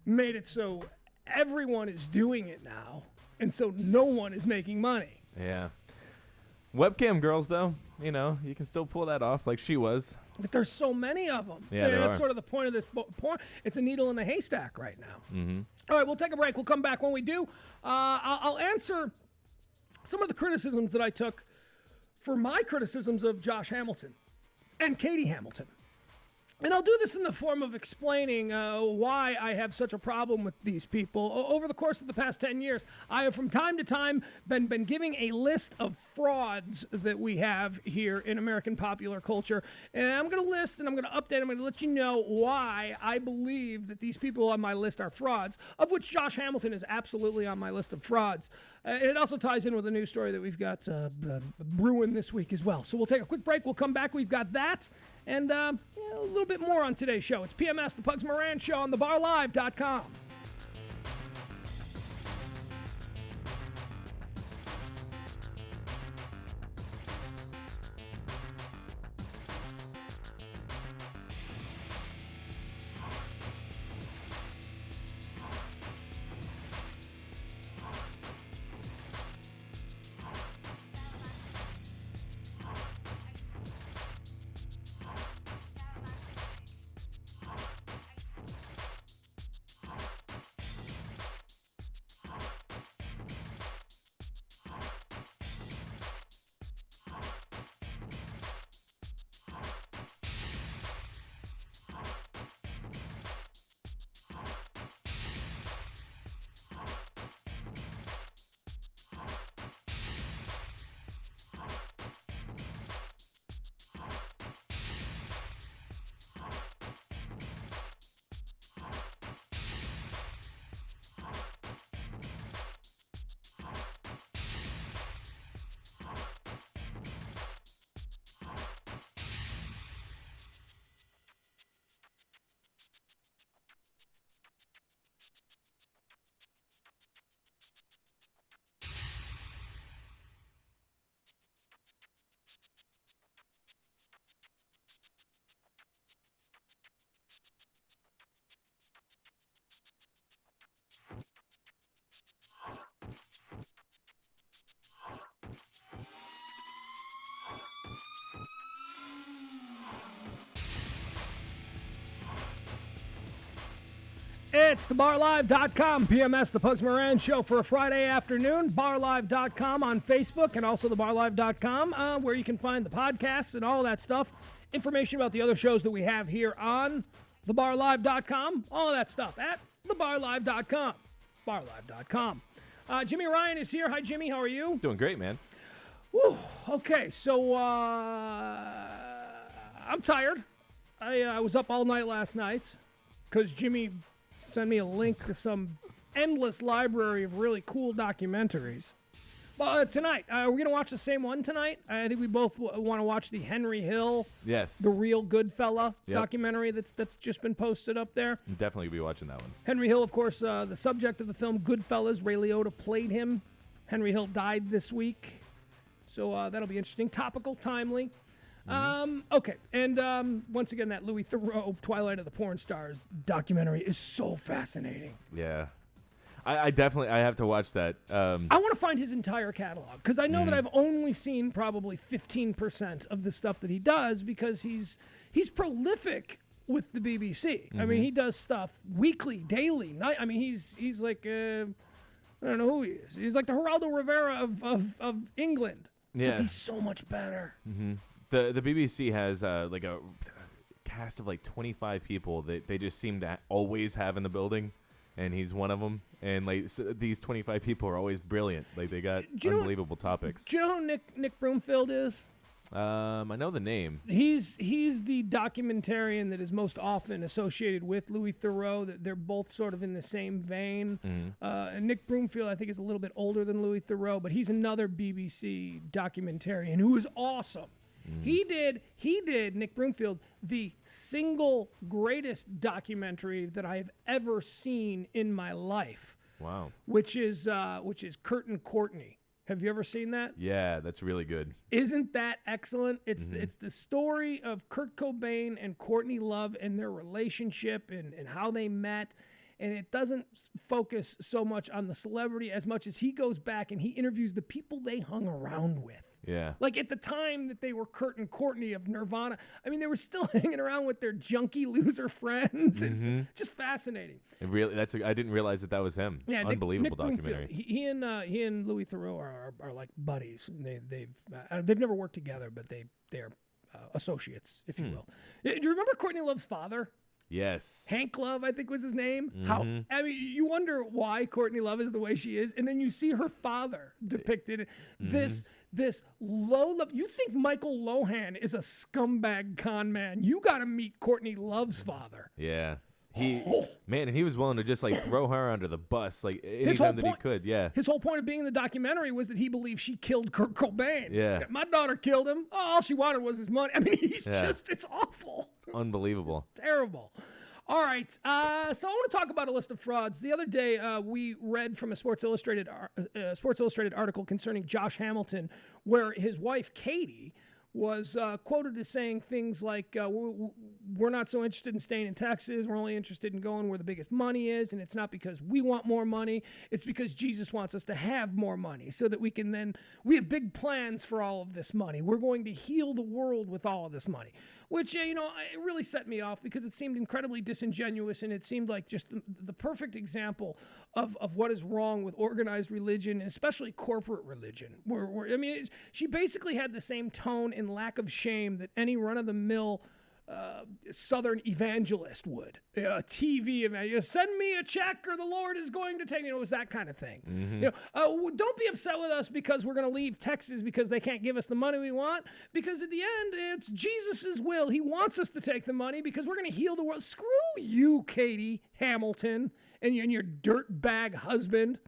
made it so everyone is doing it now. And so no one is making money. Yeah. Webcam girls, though, you can still pull that off like she was. But there's so many of them. Yeah, that's sort of the point of this porn. It's a needle in a haystack right now. Mm-hmm. All right, we'll take a break. We'll come back. When we do, I'll answer some of the criticisms that I took for my criticisms of Josh Hamilton and Katie Hamilton. And I'll do this in the form of explaining why I have such a problem with these people. Over the course of the past 10 years, I have from time to time been giving a list of frauds that we have here in American popular culture. And I'm going to list and I'm going to update. I'm going to let you know why I believe that these people on my list are frauds, of which Josh Hamilton is absolutely on my list of frauds. It also ties in with a news story that we've got brewing this week as well. So we'll take a quick break. We'll come back. We've got that. And a little bit more on today's show. It's PMS, the Pugs Moran Show on thebarlive.com. It's thebarlive.com, PMS, the Pugs Moran Show for a Friday afternoon. Barlive.com on Facebook and also thebarlive.com, where you can find the podcasts and all that stuff. Information about the other shows that we have here on thebarlive.com. All of that stuff at thebarlive.com. Barlive.com. Jimmy Ryan is here. Hi, Jimmy. How are you? Doing great, man. Whew. Okay, so I'm tired. I was up all night last night because Jimmy sent me a link to some endless library of really cool documentaries. Well, tonight, we're going to watch the same one tonight. I think we both want to watch the Henry Hill, Yes. the real good fella Yep. documentary that's just been posted up there. I'm definitely be watching that one. Henry Hill, of course, the subject of the film Goodfellas. Ray Liotta played him. Henry Hill died this week. So that'll be interesting. Topical, timely. Okay, and once again, that Louis Theroux, Twilight of the Porn Stars documentary is so fascinating. Yeah. I definitely have to watch that. I want to find his entire catalog because I know that I've only seen probably 15% of the stuff that he does because he's prolific with the BBC. I mean, he does stuff weekly, daily, night. I mean, he's like I don't know who he is. He's like the Geraldo Rivera of England. Except Yeah. he's so much better. The BBC has like a cast of like 25 people that they just seem to always have in the building, and he's one of them. And like these 25 people are always brilliant. Like they got unbelievable topics. Do you know who Nick Broomfield is? I know the name. He's the documentarian that is most often associated with Louis Theroux. That they're both sort of in the same vein. And Nick Broomfield, I think, is a little bit older than Louis Theroux, but he's another BBC documentarian who is awesome. He did Nick Broomfield the single greatest documentary that I have ever seen in my life. Wow. Which is Kurt and Courtney. Have you ever seen that? Yeah, that's really good. Isn't that excellent? It's the story of Kurt Cobain and Courtney Love and their relationship and how they met. And it doesn't focus so much on the celebrity as much as he goes back and he interviews the people they hung around with. Yeah. Like at the time that they were Kurt and Courtney of Nirvana, I mean, they were still hanging around with their junkie loser friends. It's just fascinating. It really, I didn't realize that was him. Yeah, Unbelievable Nick documentary. Broomfield, he and Louis Theroux are like buddies. They've never worked together, but they're associates, if you will. Do you remember Courtney Love's father? Yes. Hank Love, I think was his name. How I mean, you wonder why Courtney Love is the way she is, and then you see her father depicted. This low love. You think Michael Lohan is a scumbag con man? You got to meet Courtney Love's father. Yeah. And he was willing to just like throw her under the bus like anytime that he could. Yeah. His whole point of being in the documentary was that he believed she killed Kurt Cobain. Yeah. My daughter killed him. Oh, all she wanted was his money. I mean, it's awful. Unbelievable. It's terrible. All right. So I want to talk about a list of frauds. The other day, we read from a Sports Illustrated article concerning Josh Hamilton, where his wife, Katie, was quoted as saying things like, we're not so interested in staying in Texas. We're only interested in going where the biggest money is. And it's not because we want more money. It's because Jesus wants us to have more money so that we have big plans for all of this money. We're going to heal the world with all of this money, which, it really set me off because it seemed incredibly disingenuous. And it seemed like just the perfect example of what is wrong with organized religion, and especially corporate religion. She basically had the same tone and lack of shame that any run-of-the-mill Southern evangelist would. TV evangelist, send me a check or the Lord is going to take, it was that kind of thing. Don't be upset with us because we're going to leave Texas because they can't give us the money we want, because at the end, it's Jesus' will. He wants us to take the money because we're going to heal the world. Screw you, Katie Hamilton, and your dirtbag husband,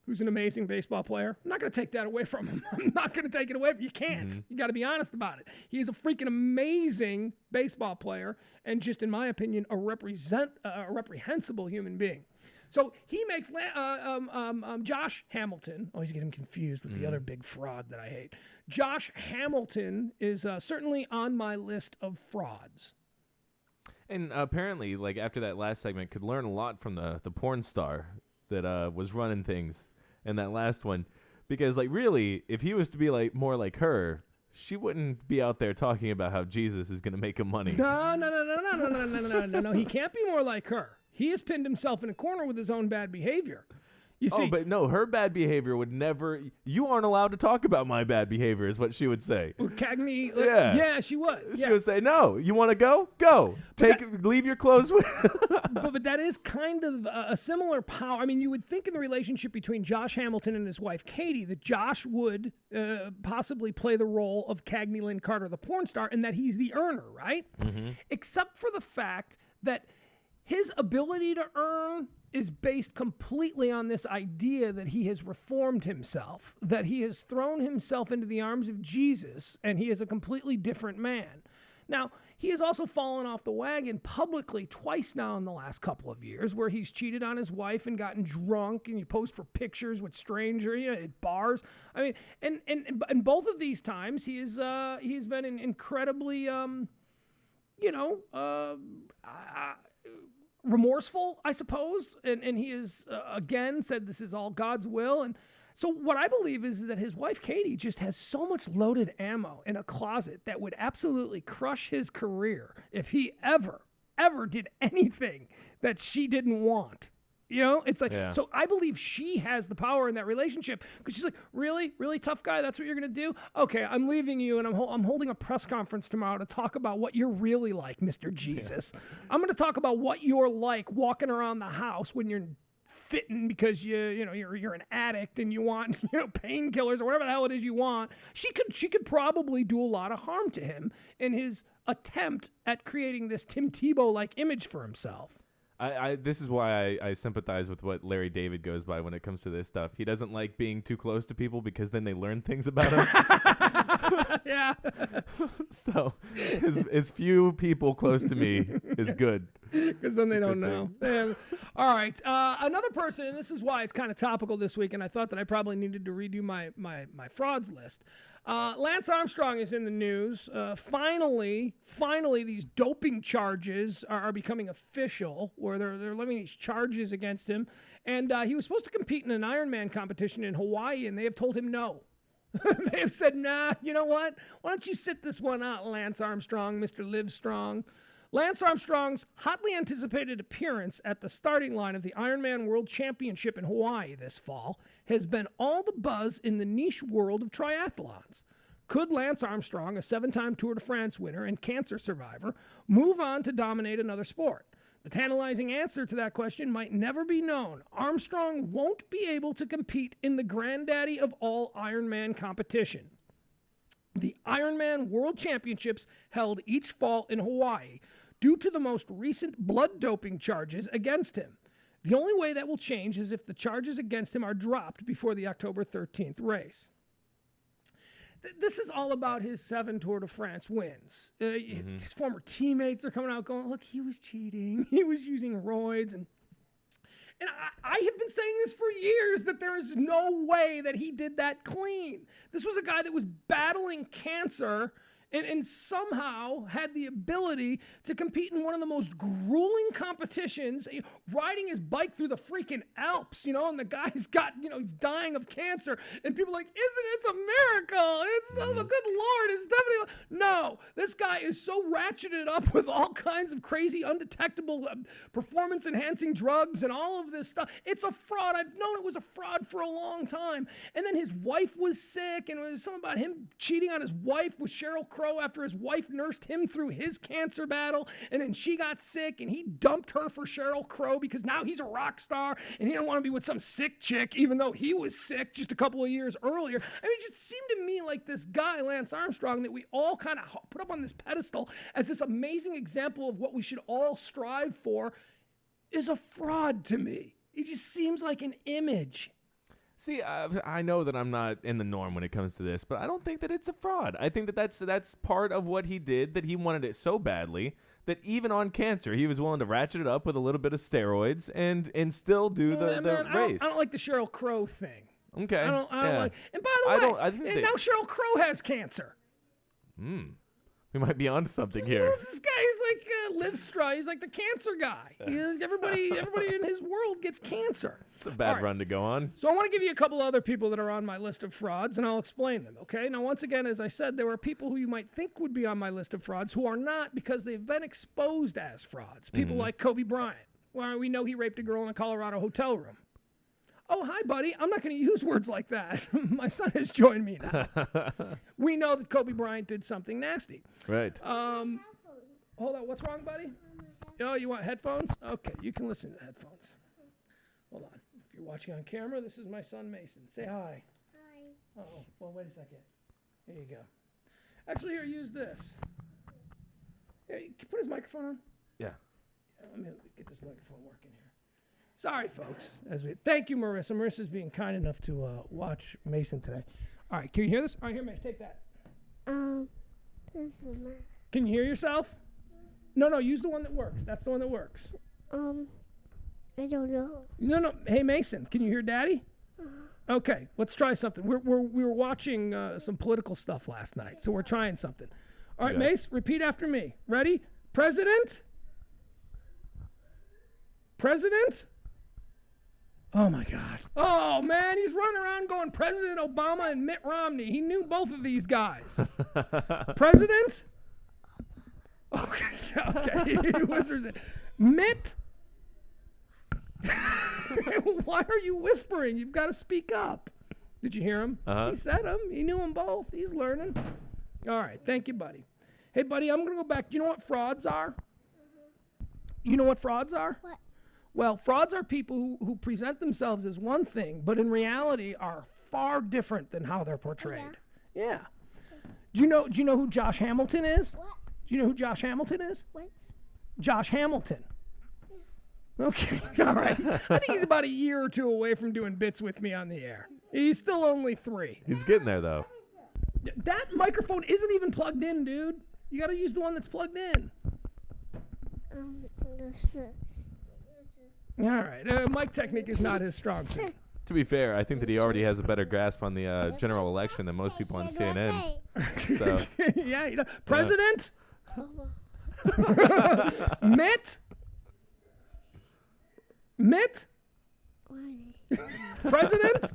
who's an amazing baseball player. I'm not going to take that away from him. I'm not going to take it away from you. You can't. You got to be honest about it. He's a freaking amazing baseball player and just, in my opinion, a reprehensible human being. So he makes Josh Hamilton. Always get him confused with the other big fraud that I hate. Josh Hamilton is certainly on my list of frauds. And apparently, like after that last segment, could learn a lot from the porn star that was running things in that last one, because like really, if he was to be like more like her, she wouldn't be out there talking about how Jesus is going to make him money. No. He can't be more like her. He has pinned himself in a corner with his own bad behavior. You see, Oh, but no, her bad behavior would never. You aren't allowed to talk about my bad behavior, is what she would say. Cagney, Yeah. she would. She Yeah. would say, "No, you want to go? Go. Leave your clothes with." but that is kind of a similar power. I mean, you would think in the relationship between Josh Hamilton and his wife Katie that Josh would possibly play the role of Cagney Lynn Carter, the porn star, and that he's the earner, right? Mm-hmm. Except for the fact that his ability to earn is based completely on this idea that he has reformed himself, that he has thrown himself into the arms of Jesus, and he is a completely different man. Now, he has also fallen off the wagon publicly twice now in the last couple of years, where he's cheated on his wife and gotten drunk, and he posed for pictures with strangers, at bars. I mean, and both of these times he's been incredibly, remorseful, I suppose, and he has again said this is all God's will. And so what I believe is that his wife Katie just has so much loaded ammo in a closet that would absolutely crush his career if he ever did anything that she didn't want. It's like, Yeah. So I believe she has the power in that relationship, because she's like, really, really tough guy, that's what you're going to do? Okay, I'm leaving you, and I'm holding a press conference tomorrow to talk about what you're really like, Mr. Jesus. Yeah. I'm going to talk about what you're like walking around the house when you're fitting because you're an addict and you want painkillers or whatever the hell it is you want. She could probably do a lot of harm to him in his attempt at creating this Tim Tebow-like image for himself. This is why I sympathize with what Larry David goes by when it comes to this stuff. He doesn't like being too close to people because then they learn things about him. Yeah. So as few people close to me is good. Because then they don't know. All right. Another person, and this is why it's kind of topical this week, and I thought that I probably needed to redo my frauds list. Lance Armstrong is in the news. Finally, these doping charges are becoming official, where they're levying these charges against him. And he was supposed to compete in an Ironman competition in Hawaii, and they have told him no. They have said, nah, you know what? Why don't you sit this one out, Lance Armstrong, Mr. Livestrong? Lance Armstrong's hotly anticipated appearance at the starting line of the Ironman World Championship in Hawaii this fall has been all the buzz in the niche world of triathlons. Could Lance Armstrong, a 7-time Tour de France winner and cancer survivor, move on to dominate another sport? The tantalizing answer to that question might never be known. Armstrong won't be able to compete in the granddaddy of all Ironman competition. The Ironman World Championships held each fall in Hawaii due to the most recent blood doping charges against him. The only way that will change is if the charges against him are dropped before the October 13th race. This is all about his 7 Tour de France wins. His former teammates are coming out going, look, he was cheating. He was using roids. And I have been saying this for years, that there is no way that he did that clean. This was a guy that was battling cancer and somehow had the ability to compete in one of the most grueling competitions, riding his bike through the freaking Alps, and the guy's got, he's dying of cancer, and people are like, it's a miracle. It's the good Lord. It's definitely, no, this guy is so ratcheted up with all kinds of crazy, undetectable performance-enhancing drugs and all of this stuff. It's a fraud. I've known it was a fraud for a long time. And then his wife was sick, and it was something about him cheating on his wife with Sheryl Crow after his wife nursed him through his cancer battle, and then she got sick and he dumped her for Sheryl Crow because now he's a rock star and he didn't want to be with some sick chick even though he was sick just a couple of years earlier. I mean, it just seemed to me like this guy, Lance Armstrong, that we all kind of put up on this pedestal as this amazing example of what we should all strive for, is a fraud to me. He just seems like an image. See, I know that I'm not in the norm when it comes to this, but I don't think that it's a fraud. I think that that's part of what he did, that he wanted it so badly that even on cancer, he was willing to ratchet it up with a little bit of steroids and still do the race. I don't like the Sheryl Crow thing. Okay. I don't like. And by the way, I think now Sheryl Crow has cancer. We might be onto something here. This guy is like Livestrong. He's like the cancer guy. Everybody in his world gets cancer. It's a bad run to go on. So I want to give you a couple other people that are on my list of frauds, and I'll explain them, okay? Now, once again, as I said, there are people who you might think would be on my list of frauds who are not because they've been exposed as frauds. People like Kobe Bryant. Well, we know he raped a girl in a Colorado hotel room. Oh, hi, buddy. I'm not going to use words like that. My son has joined me now. We know that Kobe Bryant did something nasty. Right. Hold on. What's wrong, buddy? Oh, you want headphones? Okay, you can listen to the headphones. Hold on. If you're watching on camera, this is my son, Mason. Say hi. Hi. Oh, well, wait a second. Here you go. Actually, here, use this. Here, you put his microphone on. Yeah. Let me get this microphone working here. Sorry, folks. Thank you, Marissa. Marissa's being kind enough to watch Mason today. All right, can you hear this? All right, here, Mason, take that. Can you hear yourself? No, use the one that works. That's the one that works. I don't know. No. Hey, Mason, can you hear Daddy? Okay, let's try something. We were watching some political stuff last night, so we're trying something. All right, Mace, repeat after me. Ready? President? Oh, my God. Oh, man, he's running around going President Obama and Mitt Romney. He knew both of these guys. President? Okay. He whispers it. Mitt? Why are you whispering? You've got to speak up. Did you hear him? He said them. He knew them both. He's learning. All right. Thank you, buddy. Hey, buddy, I'm going to go back. Do you know what frauds are? You know what frauds are? What? Well, frauds are people who present themselves as one thing, but in reality are far different than how they're portrayed. Yeah. Do you know who Josh Hamilton is? What? Do you know who Josh Hamilton is? What? Josh Hamilton. Okay, all right. I think he's about a year or two away from doing bits with me on the air. He's still only 3. He's getting there, though. That microphone isn't even plugged in, dude. You got to use the one that's plugged in. All right. Mic technique is not his strong suit. To be fair, I think that he already has a better grasp on the general election than most people on CNN. So. Yeah. President? Mitt? President?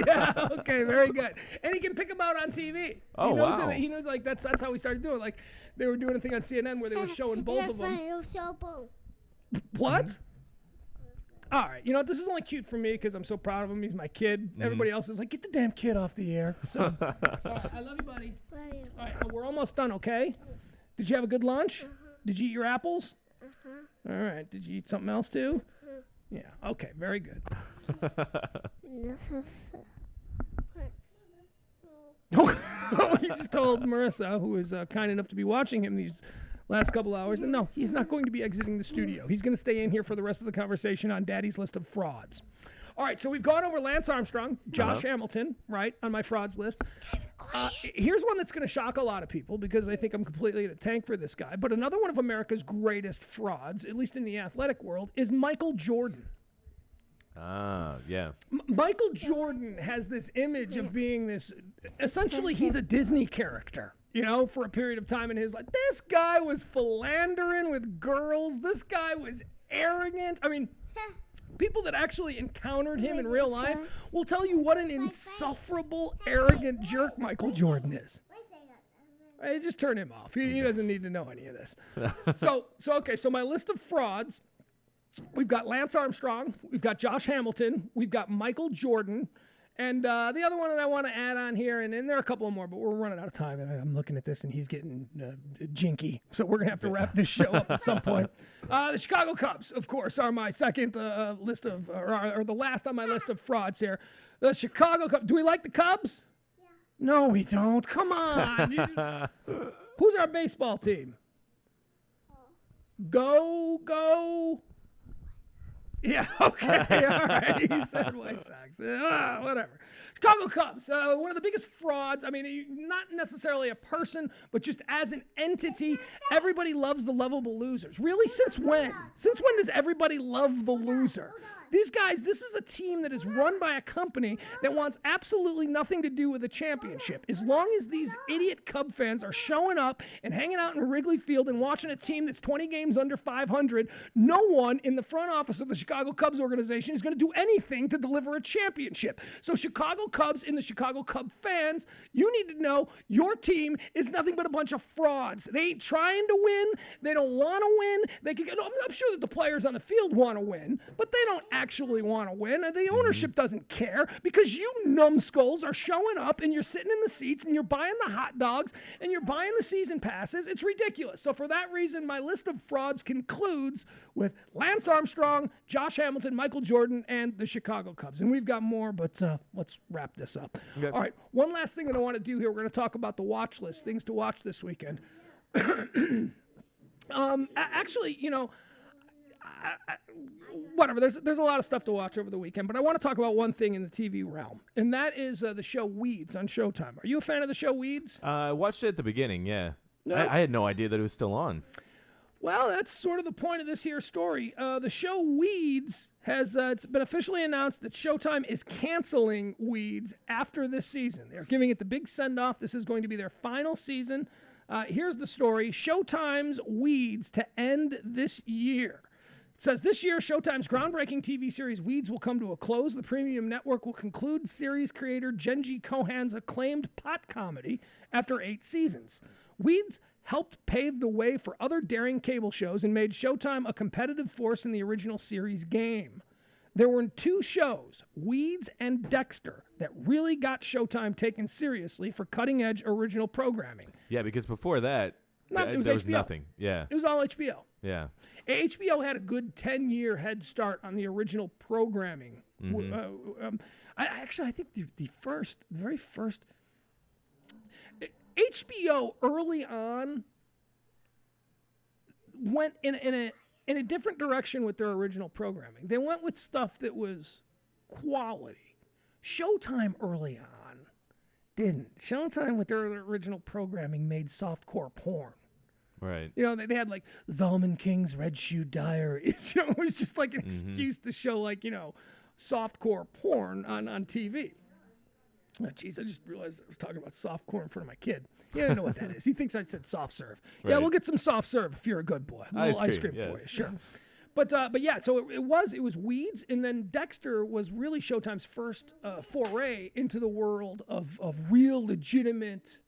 Yeah, okay, very good. And he can pick them out on TV. Oh, wow. He knows, like, that's how we started doing it. Like, they were doing a thing on CNN where they were showing both of them. What? All right. You know what? This is only cute for me because I'm so proud of him. He's my kid. Everybody else is like, get the damn kid off the air. So, I love you, buddy. Love you. All right, we're almost done, okay? Did you have a good lunch? Did you eat your apples? All right. Did you eat something else, too? Yeah. Okay, very good. He just told Marissa, who is kind enough to be watching him these last couple hours, and no, he's not going to be exiting the studio. He's going to stay in here for the rest of the conversation on Daddy's list of frauds. All right, so we've gone over Lance Armstrong, Josh Hamilton, right, on my frauds list. Here's one that's going to shock a lot of people because they think I'm completely in the tank for this guy. But another one of America's greatest frauds, at least in the athletic world, is Michael Jordan. Yeah. Michael Jordan has this image of being this, essentially he's a Disney character, you know, for a period of time in his life. This guy was philandering with girls. This guy was arrogant. I mean, people that actually encountered him in real life will tell you what an insufferable, arrogant jerk Michael Jordan is. Hey, just turn him off. He doesn't need to know any of this. Okay, so my list of frauds, we've got Lance Armstrong, we've got Josh Hamilton, we've got Michael Jordan, and the other one that I want to add on here, and there are a couple more, but we're running out of time, and I'm looking at this, and he's getting jinky, so we're going to have to wrap this show up at some point. The Chicago Cubs, of course, are my second list of, or the last on my list of frauds here. The Chicago Cubs. Do we like the Cubs? Yeah. No, we don't. Come on. Who's our baseball team? Go. Yeah, okay, all right. He said White Sox. Whatever. Chicago Cubs, one of the biggest frauds. I mean, not necessarily a person, but just as an entity, everybody loves the lovable losers. Really, since when? Since when does everybody love the loser? These guys, this is a team that is run by a company that wants absolutely nothing to do with a championship. As long as these idiot Cub fans are showing up and hanging out in Wrigley Field and watching a team that's 20 games under 500, no one in the front office of the Chicago Cubs organization is going to do anything to deliver a championship. So Chicago Cubs and the Chicago Cub fans, you need to know your team is nothing but a bunch of frauds. They ain't trying to win. They don't want to win. I'm sure that the players on the field want to win, but they don't actually want to win. The ownership doesn't care because you numbskulls are showing up and you're sitting in the seats and you're buying the hot dogs and you're buying the season passes. It's ridiculous. So for that reason, my list of frauds concludes with Lance Armstrong, Josh Hamilton, Michael Jordan, and the Chicago Cubs. And we've got more, but let's wrap this up. Okay. All right, one last thing that I want to do here. We're going to talk about the watch list, things to watch this weekend. Actually, you know, whatever. There's a lot of stuff to watch over the weekend, but I want to talk about one thing in the TV realm, and that is the show Weeds on Showtime. Are you a fan of the show Weeds? I watched it at the beginning, yeah. No? I had no idea that it was still on. Well, that's sort of the point of this here story. The show Weeds has it's been officially announced that Showtime is canceling Weeds after this season. They're giving it the big send-off. This is going to be their final season. Here's the story. Showtime's Weeds to end this year. It says, this year, Showtime's groundbreaking TV series Weeds will come to a close. The premium network will conclude series creator Genji Kohan's acclaimed pot comedy after 8 seasons. Weeds helped pave the way for other daring cable shows and made Showtime a competitive force in the original series game. There were 2 shows, Weeds and Dexter, that really got Showtime taken seriously for cutting-edge original programming. Yeah, because before that, It was there was HBO. nothing. Yeah. It was all HBO. Yeah. HBO had a good 10-year head start on the original programming. I think the very first HBO early on went in a different direction with their original programming. They went with stuff that was quality. Showtime early on didn't. Showtime with their original programming made softcore porn. Right. You know, they had like Zalman King's Red Shoe Diaries. You know, it was just like an excuse to show like, you know, softcore porn on TV. Oh, geez, I just realized I was talking about softcore in front of my kid. He doesn't know what that is. He thinks I said soft serve. Yeah, Right. we'll get some soft serve if you're a good boy. A little ice cream yes. for you, sure. But yeah, so it was Weeds, and then Dexter was really Showtime's first foray into the world of real legitimate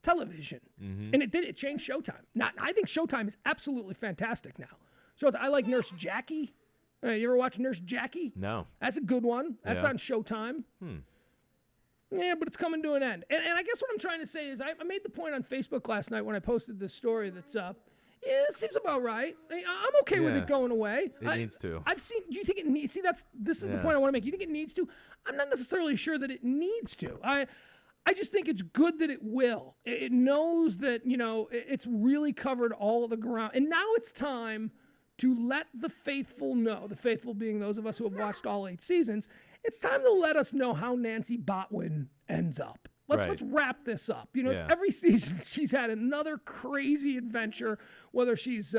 television, and it changed Showtime. Now I think Showtime is absolutely fantastic now. I like Nurse Jackie. You ever watch Nurse Jackie? No. That's a good one. That's Yeah. on Showtime. Yeah, but it's coming to an end. And I guess what I'm trying to say is I made the point on Facebook last night when I posted this story that, yeah, it seems about right. I'm okay with Yeah. it going away. It needs to. I've seen, do you think it needs, this is the Yeah. point I want to make. You think it needs to? I'm not necessarily sure that it needs to. I just think it's good that it will. It knows that, you know, it's really covered all of the ground. And now it's time to let the faithful know, the faithful being those of us who have watched all 8 seasons, it's time to let us know how Nancy Botwin ends up. Let's wrap this up. You know, it's every season she's had another crazy adventure, whether she's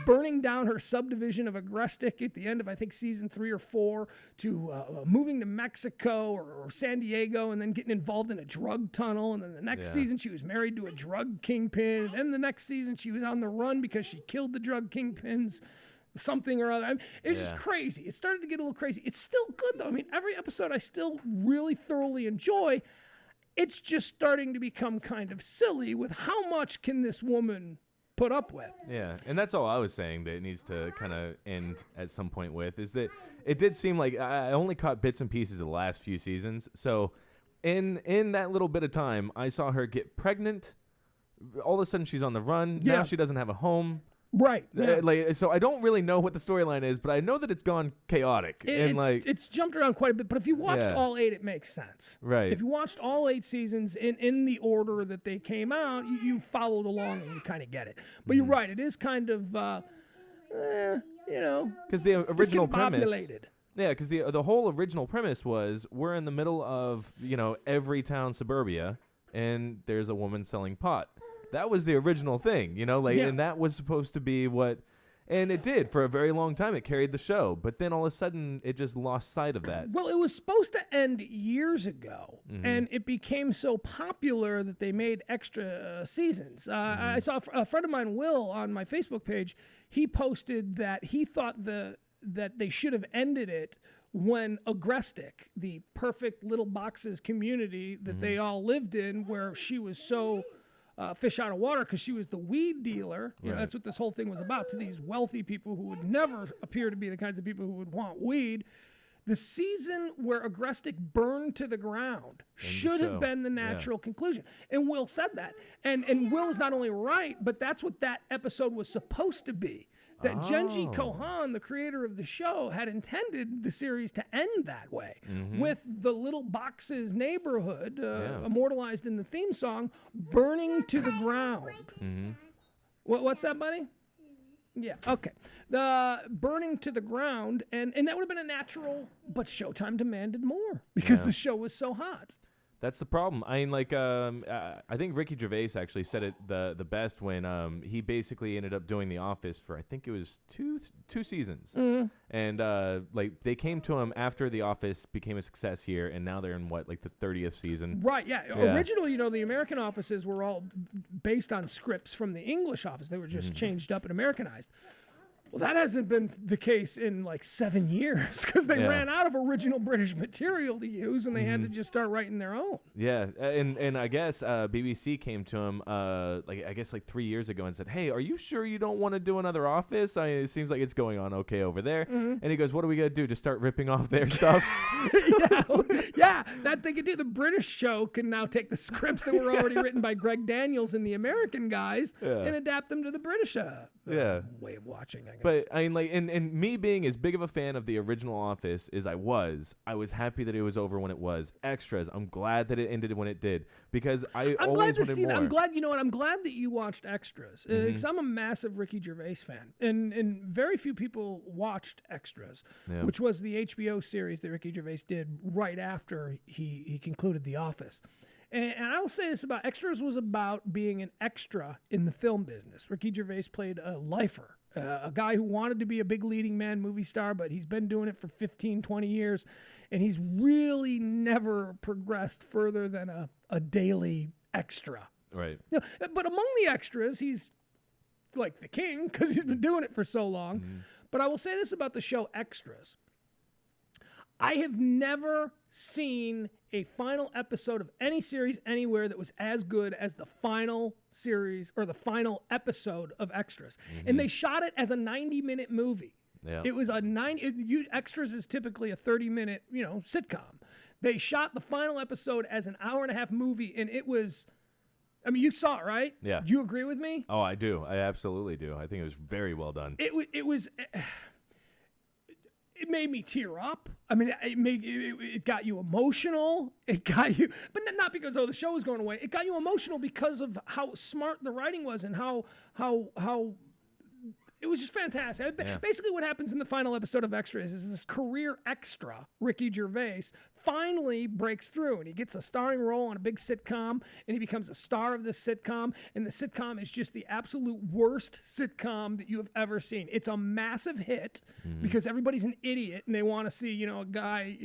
burning down her subdivision of Agrestic at the end of, I think, season 3 or 4, to moving to Mexico or San Diego and then getting involved in a drug tunnel. And then the next season she was married to a drug kingpin. And then the next season she was on the run because she killed the drug kingpins. Something or other. I mean, it's just crazy. It started to get a little crazy. It's still good, though. I mean, every episode I still really thoroughly enjoy. It's just starting to become kind of silly with how much can this woman put up with. Yeah, and that's all I was saying that it needs to kind of end at some point with, is that it did seem like I only caught bits and pieces of the last few seasons. So in that little bit of time, I saw her get pregnant. All of a sudden, she's on the run. Yeah. Now she doesn't have a home. Right. Yeah. So I don't really know what the storyline is, but I know that it's gone chaotic. It's jumped around quite a bit, but if you watched all 8, it makes sense. Right. If you watched all 8 seasons in the order that they came out, you followed along and you kind of get it. But you're right, it is kind of, you know, because the original premise. discombobulated. Yeah, because the whole original premise was we're in the middle of, you know, every town suburbia, and there's a woman selling pot. That was the original thing, you know, and that was supposed to be what, and it did for a very long time. It carried the show, but then all of a sudden it just lost sight of that. Well, it was supposed to end years ago, and it became so popular that they made extra seasons. I saw a friend of mine, Will, on my Facebook page. He posted that he thought that they should have ended it when Agrestic, the perfect little boxes community that they all lived in, where she was so fish out of water because she was the weed dealer. You know, that's what this whole thing was about, to these wealthy people who would never appear to be the kinds of people who would want weed. The season where Agrestic burned to the ground should have been the natural conclusion. And Will said that. And Will is not only right, but that's what that episode was supposed to be. That Genji Kohan, the creator of the show, had intended the series to end that way, with the little boxes neighborhood, immortalized in the theme song, burning to the ground. What's that, buddy? Yeah, okay. The burning to the ground, and that would have been a natural, but Showtime demanded more because the show was so hot. That's the problem. I mean, like, I think Ricky Gervais actually said it the best when he basically ended up doing The Office for, I think it was two seasons. And, like, they came to him after The Office became a success here, and now they're in, like the 30th season? Right, yeah. Originally, the American offices were all based on scripts from the English office. They were just changed up and Americanized. Well, that hasn't been the case in like 7 years because they ran out of original British material to use, and they had to just start writing their own. Yeah, and I guess BBC came to him I guess 3 years ago and said, "Hey, are you sure you don't want to do another Office? I mean, it seems like it's going on okay over there." And he goes, "What are we gonna do? Just start ripping off their stuff?" Yeah, that they could do. The British show can now take the scripts that were already written by Greg Daniels and the American guys and adapt them to the British way of watching, I guess. But I mean, like, and me being as big of a fan of the original Office as I was happy that it was over when it was. Extras, I'm glad that it ended when it did because I'm always glad to wanted see more. that. I'm glad, I'm glad that you watched Extras because I'm a massive Ricky Gervais fan, and very few people watched Extras, which was the HBO series that Ricky Gervais did right after he concluded The Office. And I will say this about Extras was about being an extra in the film business. Ricky Gervais played a lifer. A guy who wanted to be a big leading man movie star, but he's been doing it for 15, 20 years, and he's really never progressed further than a daily extra. Right. But among the extras, he's like the king because he's been doing it for so long. But I will say this about the show Extras. I have never seen a final episode of any series anywhere that was as good as the final series or the final episode of Extras. And they shot it as a 90-minute movie. Yeah. It was a Extras is typically a 30-minute, sitcom. They shot the final episode as an hour-and-a-half movie, and it was, I mean, you saw it, right? Yeah. Do you agree with me? Oh, I do. I absolutely do. I think it was very well done. It made me tear up. I mean, it got you emotional. It got you, but not because the show was going away. It got you emotional because of how smart the writing was and how it was just fantastic. Basically, what happens in the final episode of Extras is this career extra, Ricky Gervais, finally breaks through, and he gets a starring role on a big sitcom, and he becomes a star of this sitcom, and the sitcom is just the absolute worst sitcom that you have ever seen. It's a massive hit because everybody's an idiot, and they want to see, a guy.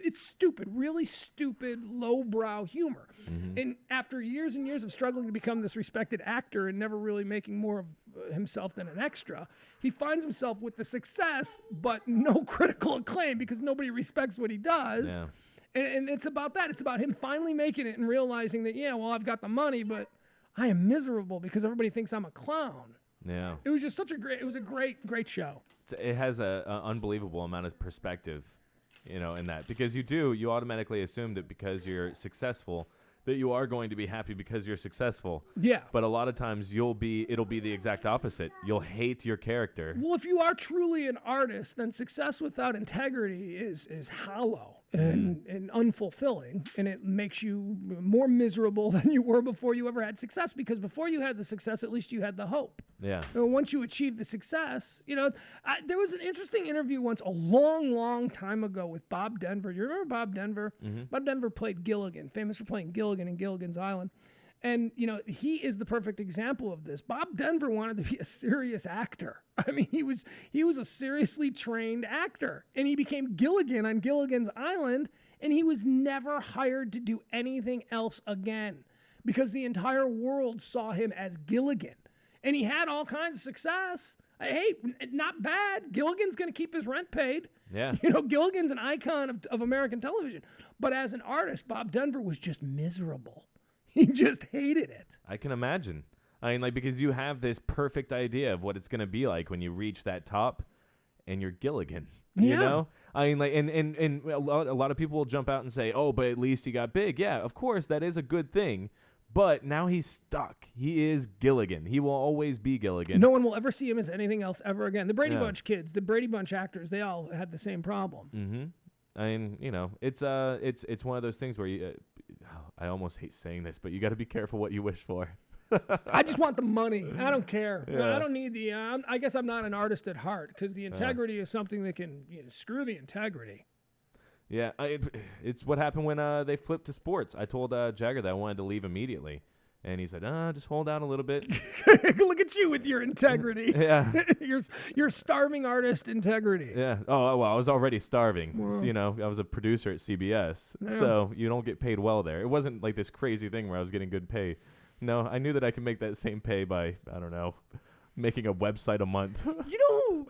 It's stupid, really stupid, lowbrow humor. And after years and years of struggling to become this respected actor and never really making more of himself than an extra, he finds himself with the success but no critical acclaim because nobody respects what he does. And it's about that. It's about him finally making it and realizing that, I've got the money, but I am miserable because everybody thinks I'm a clown. Yeah. It was just it was a great show. It has an unbelievable amount of perspective, in that, because you automatically assume that because you're successful that you are going to be happy because you're successful. Yeah. But a lot of times it'll be the exact opposite. You'll hate your character. Well, if you are truly an artist, then success without integrity is hollow and unfulfilling, and it makes you more miserable than you were before you ever had success, because before you had the success, at least you had the hope. Yeah. And once you achieve the success, there was an interesting interview once a long time ago with Bob Denver. You remember Bob Denver? Bob Denver played Gilligan, famous for playing Gilligan in Gilligan's Island. And, he is the perfect example of this. Bob Denver wanted to be a serious actor. I mean, he was a seriously trained actor. And he became Gilligan on Gilligan's Island, and he was never hired to do anything else again because the entire world saw him as Gilligan. And he had all kinds of success. Hey, not bad. Gilligan's going to keep his rent paid. Yeah. Gilligan's an icon of American television. But as an artist, Bob Denver was just miserable. He just hated it. I can imagine. I mean, like, because you have this perfect idea of what it's going to be like when you reach that top and you're Gilligan. You Yeah. know? I mean, like, and a lot of people will jump out and say, oh, but at least he got big. Yeah, of course, that is a good thing. But now he's stuck. He is Gilligan. He will always be Gilligan. No one will ever see him as anything else ever again. The Brady Yeah. Bunch kids, the Brady Bunch actors, they all had the same problem. Mm-hmm. I mean, you know, it's one of those things where you. I almost hate saying this, but you got to be careful what you wish for. I just want the money. I don't care. Yeah. I don't need the. I guess I'm not an artist at heart because the integrity is something that can screw the integrity. Yeah, it's what happened when they flipped to sports. I told Jagger that I wanted to leave immediately, and he said, just hold out a little bit. Look at you with your integrity. Yeah. your starving artist integrity. Yeah. Oh, well, I was already starving. So, you know, I was a producer at CBS, so you don't get paid well there. It wasn't like this crazy thing where I was getting good pay. No, I knew that I could make that same pay by, I don't know, making a website a month. You know who?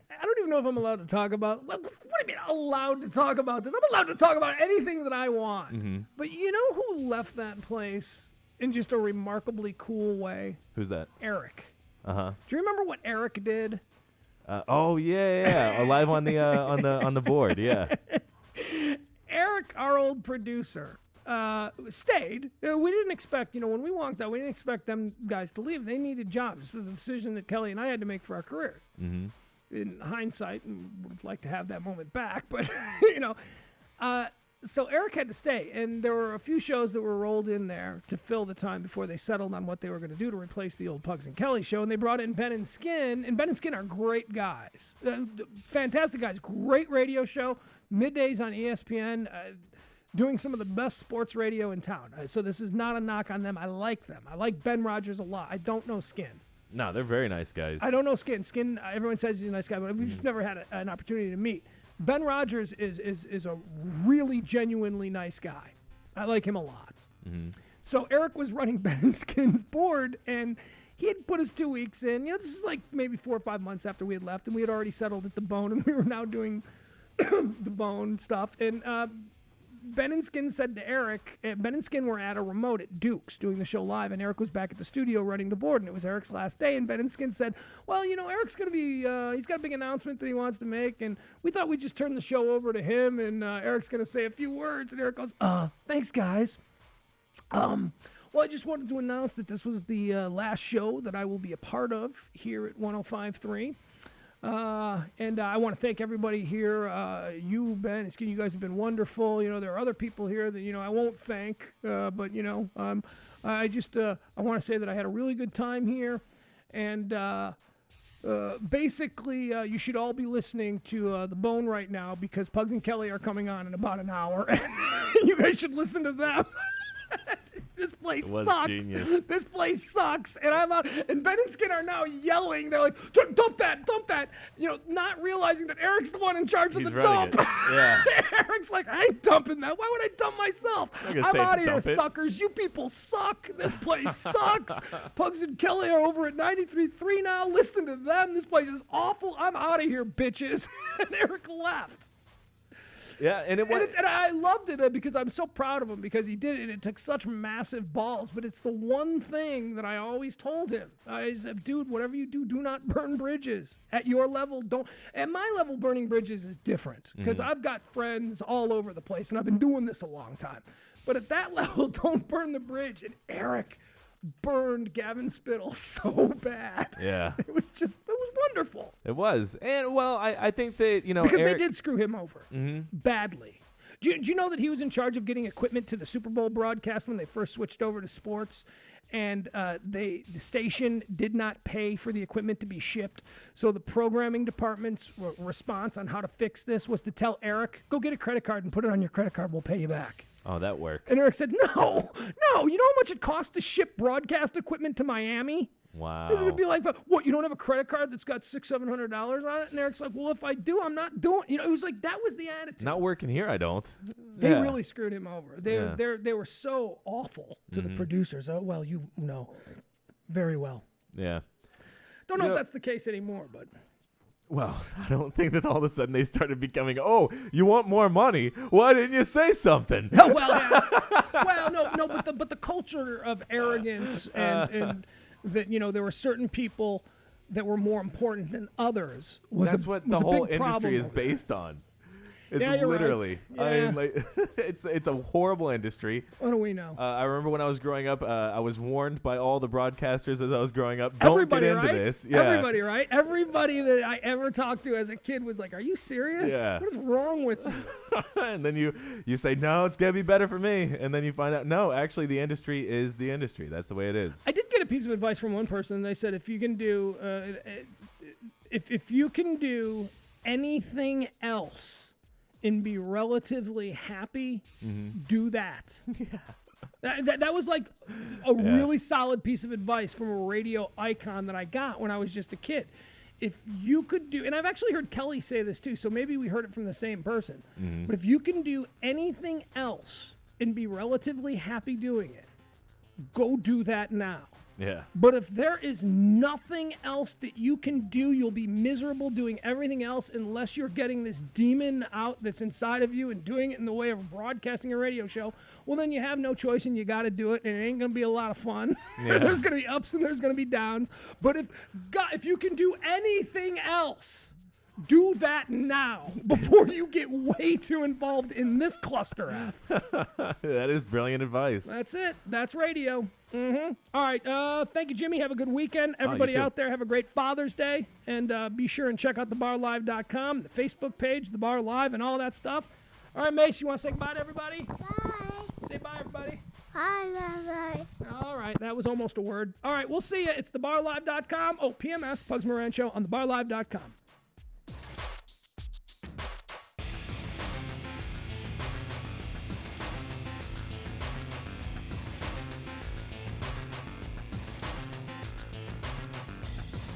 I don't even know if I'm allowed to talk about. What do you mean allowed to talk about this? I'm allowed to talk about anything that I want. Mm-hmm. But you know who left that place in just a remarkably cool way? Who's that? Eric. Uh-huh. Do you remember what Eric did? Oh, yeah. Live on the on the board, yeah. Eric, our old producer, stayed. We didn't expect, when we walked out, we didn't expect them guys to leave. They needed jobs. This was a decision that Kelly and I had to make for our careers. Mm-hmm. In hindsight, would have liked to have that moment back, but so Eric had to stay, and there were a few shows that were rolled in there to fill the time before they settled on what they were going to do to replace the old Pugs and Kelly show, and they brought in Ben and Skin, and Ben and Skin are great guys, fantastic guys, great radio show, middays on ESPN, doing some of the best sports radio in town. So this is not a knock on them. I like them. I like Ben Rogers a lot. I don't know Skin. No, they're very nice guys. I don't know Skin. Skin, everyone says he's a nice guy, but we've just never had an opportunity to meet. Ben Rogers is a really genuinely nice guy. I like him a lot. Mm-hmm. So Eric was running Ben and Skin's board, and he had put us 2 weeks in. This is like maybe 4 or 5 months after we had left, and we had already settled at the Bone, and we were now doing the Bone stuff. And Ben and Skin said to Eric, Ben and Skin were at a remote at Duke's doing the show live, and Eric was back at the studio running the board, and it was Eric's last day, and Ben and Skin said, well, Eric's going to be, he's got a big announcement that he wants to make, and we thought we'd just turn the show over to him, and Eric's going to say a few words, and Eric goes, thanks, guys. Well, I just wanted to announce that this was the last show that I will be a part of here at 105.3. And I want to thank everybody here. You, Ben, Skin, you guys have been wonderful. There are other people here that, I won't thank. But, I just, I want to say that I had a really good time here. And basically, you should all be listening to The Bone right now because Pugs and Kelly are coming on in about an hour. And you guys should listen to them. This place sucks. Genius. This place sucks. And I'm out. And Ben and Skin are now yelling. They're like, dump that. Not realizing that Eric's the one in charge of the dump. Yeah. Eric's like, I ain't dumping that. Why would I dump myself? I'm out of here, suckers. You people suck. This place sucks. Pugs and Kelly are over at 93.3 now. Listen to them. This place is awful. I'm out of here, bitches. And Eric left. Yeah, and and I loved it because I'm so proud of him because he did it. It took such massive balls, but it's the one thing that I always told him. I said, dude, whatever you do, do not burn bridges. At your level, don't. At my level, burning bridges is different because I've got friends all over the place, and I've been doing this a long time. But at that level, don't burn the bridge. And Eric burned Gavin Spittle so bad. Yeah. It was wonderful. It was. And, well, I think that, Because Eric, they did screw him over badly. Do you know that he was in charge of getting equipment to the Super Bowl broadcast when they first switched over to sports? And the station did not pay for the equipment to be shipped. So the programming department's response on how to fix this was to tell Eric, go get a credit card and put it on your credit card. We'll pay you back. Oh, that works. And Eric said, no. You know how much it costs to ship broadcast equipment to Miami? Wow. This would be like, what, you don't have a credit card that's got $600-700 on it? And Eric's like, well, if I do, I'm not doing it. It was like, that was the attitude. Not working here, I don't. They really screwed him over. They were so awful to the producers. Oh, well, you know very well. Yeah. Don't know if that's the case anymore, but. Well, I don't think that all of a sudden they started becoming, oh, you want more money? Why didn't you say something? Oh, well, yeah. Well, no, but the culture of arrogance and that, there were certain people that were more important than others. That's what the whole big problem industry is over there. based on. It's Yeah, you're right. literally. I Yeah. mean, like, it's a horrible industry. What do we know? I remember when I was growing up, I was warned by all the broadcasters as I was growing up, don't Everybody, get into right? this. Yeah. Everybody, right? Everybody that I ever talked to as a kid was like, are you serious? Yeah. What is wrong with you? And then you say, no, it's going to be better for me. And then you find out, no, actually the industry is the industry. That's the way it is. I did get a piece of advice from one person. They said, if you can do, if you can do anything else and be relatively happy, do that. That was like a really solid piece of advice from a radio icon that I got when I was just a kid. If you could do, and I've actually heard Kelly say this too, so maybe we heard it from the same person, but if you can do anything else and be relatively happy doing it, go do that now. Yeah. But if there is nothing else that you can do, you'll be miserable doing everything else unless you're getting this demon out that's inside of you and doing it in the way of broadcasting a radio show. Well, then you have no choice and you got to do it, and it ain't going to be a lot of fun. Yeah. There's going to be ups and there's going to be downs. But if you can do anything else, do that now before you get way too involved in this cluster F. That is brilliant advice. That's it. That's radio. All right. Thank you, Jimmy. Have a good weekend. Everybody too. out there, have a great Father's Day. And be sure and check out thebarlive.com, the Facebook page, The Bar Live, and all that stuff. All right, Mace, you want to say goodbye to everybody? Bye. Say bye, everybody. Bye, bye, bye. All right. That was almost a word. All right. We'll see you. It's thebarlive.com. Oh, PMS, Pugs Moran Show on thebarlive.com.